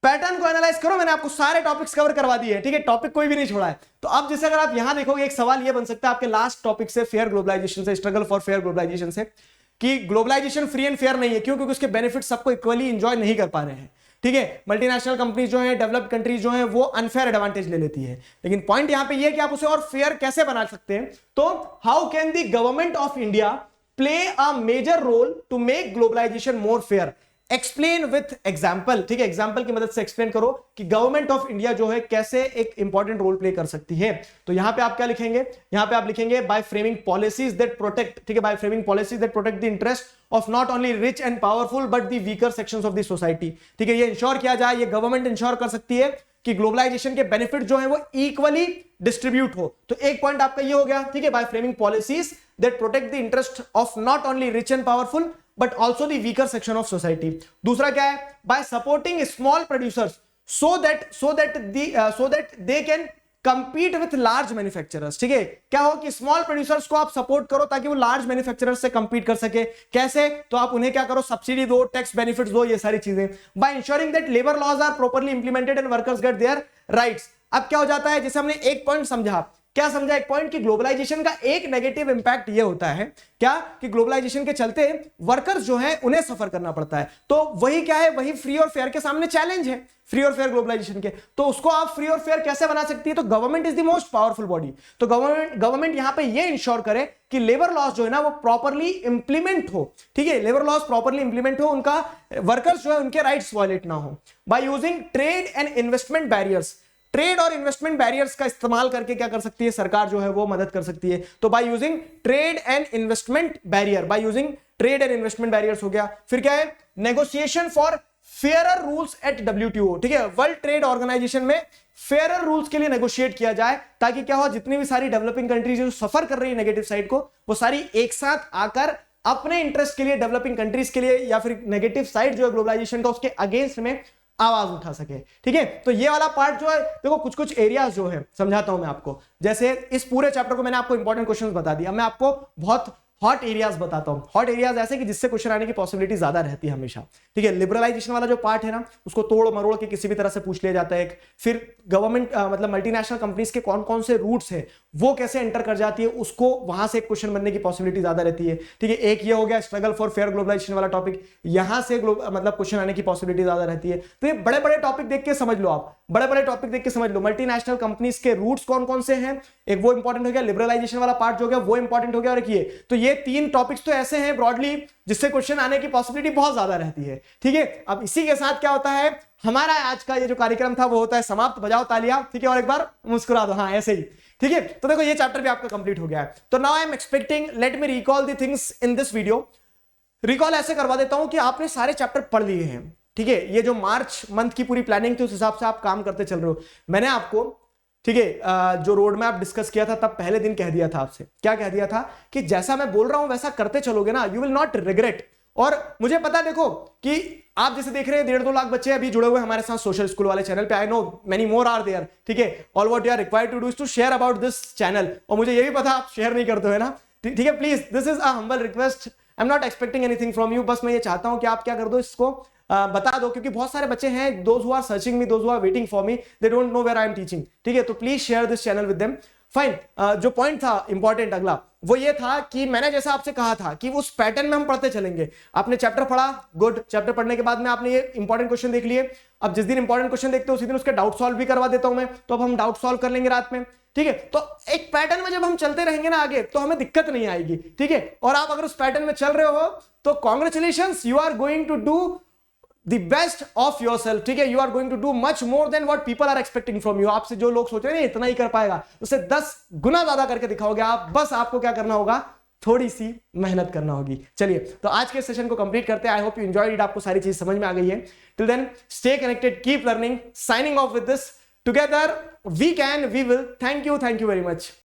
Pattern को एनालाइज करो, मैंने आपको सारे टॉपिक्स कवर करवा दिए हैं। ठीक है, टॉपिक कोई भी नहीं छोड़ा है। तो अब जैसे अगर आप यहां देखोगे, एक सवाल ये बन सकता है आपके लास्ट टॉपिक से, फेयर ग्लोबलाइजेशन से, स्ट्रगल फॉर फेयर ग्लोबलाइजेशन से, कि ग्लोबलाइजेशन फ्री एंड फेयर नहीं है। क्यों? क्योंकि उसके बेनिफिट सबको इक्वली एंजॉय नहीं कर पा रहे हैं। ठीक है, मल्टीनेशनल कंपनीज जो है, डेवलप्ड कंट्रीज जो है, वो अनफेयर एडवांटेज ले लेती है। लेकिन पॉइंट यहां पे ये है कि आप उसे और फेयर कैसे बना सकते हैं। तो how can the government of India play a major role to make globalization more fair, explain with example. ठीक है, एग्जाम्पल की मदद से एक्सप्लेन करो कि गवर्नमेंट ऑफ इंडिया जो है कैसे एक इंपॉर्टेंट रोल प्ले कर सकती है। तो यहां पे आप क्या लिखेंगे, यहां पे आप लिखेंगे by framing policies that protect. ठीक है, by framing policies that protect the interest of not only rich and powerful but the weaker sections of the society. ठीक है, ये इंश्योर किया जाए, ये गवर्नमेंट इंश्योर कर सकती है कि ग्लोबलाइजेशन के बेनिफिट जो है वो इक्वली डिस्ट्रीब्यूट हो। तो एक पॉइंट आपका ये हो गया। ठीक है, by framing policies that protect the interest of not only rich and powerful but also the weaker section of society। दूसरा क्या है, by supporting small producers so that they can compete with large manufacturers। ठीक है, क्या हो कि small producers को आप सपोर्ट करो ताकि वो लार्ज मैन्युफैक्चरर्स से कंपीट कर सके। कैसे? तो आप उन्हें क्या करो, सब्सिडी दो, टैक्स बेनिफिट्स दो, ये सारी चीजें। By ensuring that labour laws are properly implemented and workers get their rights. अब क्या हो जाता है, जैसे हमने एक पॉइंट समझा, क्या समझा, एक पॉइंट कि ग्लोबलाइजेशन का एक नेगेटिव इंपैक्ट ये होता है क्या, कि ग्लोबलाइजेशन के चलते वर्कर्स जो है उन्हें सफर करना पड़ता है। तो वही क्या है, वही फ्री और फेयर के सामने चैलेंज है, फ्री और फेयर ग्लोबलाइजेशन के। तो उसको आप फ्री और फेयर कैसे बना सकती है, तो government is the most powerful body. तो गवर्नमेंट यहां पे ये इंश्योर करे कि लेबर लॉज जो है ना वो प्रॉपर्ली इंप्लीमेंट हो। ठीक है, लेबर लॉज प्रॉपर्ली इंप्लीमेंट हो, उनका वर्कर्स जो है उनके राइट्स वायलेट ना हो। Bye using trade and investment barriers, trade और इन्वेस्टमेंट बैरियर्स का इस्तेमाल करके क्या कर सकती है सरकार जो है वो मदद कर सकती है। तो by using trade and investment barrier, by using trade and investment barriers हो गया। फिर क्या है, negotiation for fairer rules at WTO। ठीक है, वर्ल्ड ट्रेड ऑर्गेनाइजेशन में फेयरर रूल्स के लिए नेगोशिएट किया जाए ताकि क्या हो, जितनी भी सारी डेवलपिंग कंट्रीज जो सफर कर रही है नेगेटिव साइड को, वो सारी एक साथ आकर अपने इंटरेस्ट के लिए, डेवलपिंग कंट्रीज के लिए, या फिर नेगेटिव साइड जो है ग्लोबलाइजेशन का उसके अगेंस्ट में आवाज उठा सके। ठीक है, तो ये वाला पार्ट जो है, देखो कुछ कुछ एरियाज जो है समझाता हूं मैं आपको। जैसे इस पूरे चैप्टर को मैंने आपको इंपॉर्टेंट क्वेश्चंस बता दिया, मैं आपको बहुत हॉट एरियाज बताता हूं। हॉट एरियाज ऐसे कि जिससे क्वेश्चन आने की पॉसिबिलिटी ज्यादा रहती है हमेशा। ठीक है, लिबरलाइजेशन वाला जो पार्ट है ना, उसको तोड़ मरोड़ के किसी भी तरह से पूछ लिया जाता है। फिर गवर्नमेंट मतलब मल्टीनेशनल कंपनीज के कौन कौन से रूट्स है वो कैसे एंटर कर जाती है, उसको वहां से एक क्वेश्चन बनने की पॉसिबिलिटी ज्यादा रहती है। ठीक है, एक ये हो गया स्ट्रगल फॉर फेयर ग्लोबलाइजेशन वाला टॉपिक, यहां से मतलब क्वेश्चन आने की पॉसिबिलिटी ज्यादा रहती है। तो ये बड़े बड़े टॉपिक देख के समझ लो, आप बड़े बड़े टॉपिक देख के समझ लो। मल्टीनेशनल कंपनीज के रूट्स कौन कौन से हैं, एक वो इंपॉर्टेंट हो गया, लिबरलाइजेशन वाला पार्ट जो हो गया वो इंपॉर्टेंट हो गया। और ये तो ये 3 टॉपिक्स तो ऐसे हैं ब्रॉडली जिससे क्वेश्चन आने की पॉसिबिलिटी बहुत ज्यादा रहती है। ठीक है, अब इसी के साथ क्या होता है, हमारा आज का ये जो कार्यक्रम था वो होता है समाप्त। बजाओ तालियां। ठीक है, और एक बार मुस्कुरा दो, हाँ ऐसे ही। ठीक है, तो देखो ये चैप्टर भी आपका कंप्लीट हो गया है। तो now I am expecting, let me recall the things in this video. Recall ऐसे करवा देता हूं कि आपने सारे चैप्टर पढ़ लिए हैं। ठीक है, ये जो मार्च मंथ की पूरी प्लानिंग थी उस हिसाब से आप काम करते चल रहे हो। मैंने आपको ठीक है, जो रोड मैप डिस्कस किया था तब पहले दिन कह दिया था आपसे, क्या कह दिया था कि जैसा मैं बोल रहा हूं वैसा करते चलोगे ना, यू विल नॉट रिग्रेट। और मुझे पता देखो कि आप जैसे देख रहे हैं 1.5-2 लाख बच्चे अभी जुड़े हुए हमारे साथ सोशल स्कूल वाले चैनल पे। I know many more are there, ठीक है। All what you are required to do is to share about this channel. और मुझे ये भी पता आप शेयर नहीं करते हो, है ना, ठीक है। Please, this is a humble request, I am not expecting anything from you. बस मैं ये चाहता हूं कि आप क्या कर दो, इसको बता दो, क्योंकि बहुत सारे बच्चे हैं, those who are searching me, those who are waiting for me, they don't know where I am teaching, ठीक है। तो please share this channel with them. Fine, जो पॉइंट था इंपॉर्टेंट अगला, वो ये था कि मैंने जैसा आपसे कहा था कि उस पैटर्न में हम पढ़ते चलेंगे। आपने चैप्टर पढ़ा, गुड। चैप्टर पढ़ने के बाद में आपने ये इंपॉर्टेंट क्वेश्चन देख लिए। अब जिस दिन इंपॉर्टेंट क्वेश्चन देखते हो उसी दिन उसके डाउट सॉल्व भी करवा देता हूं मैं, तो अब हम डाउट सॉल्व कर लेंगे रात में, ठीक है। तो एक पैटर्न में जब हम चलते रहेंगे ना आगे, तो हमें दिक्कत नहीं आएगी, ठीक है। और आप अगर उस पैटर्न में चल रहे हो तो congratulations, you are going to do the best of yourself, ठीक है। you are going to do much more than what people are expecting from you। आपसे जो लोग सोच रहे हैं इतना ही कर पाएगा, उससे 10 गुना ज्यादा करके दिखाओगे आप। बस आपको क्या करना होगा, थोड़ी सी मेहनत करना होगी। चलिए, तो आज के सेशन को कंप्लीट करते हैं। I hope you enjoyed it, आपको सारी चीज समझ में आ गई है। Till then stay connected, keep learning, signing off with this, together we can, we will. Thank you very much.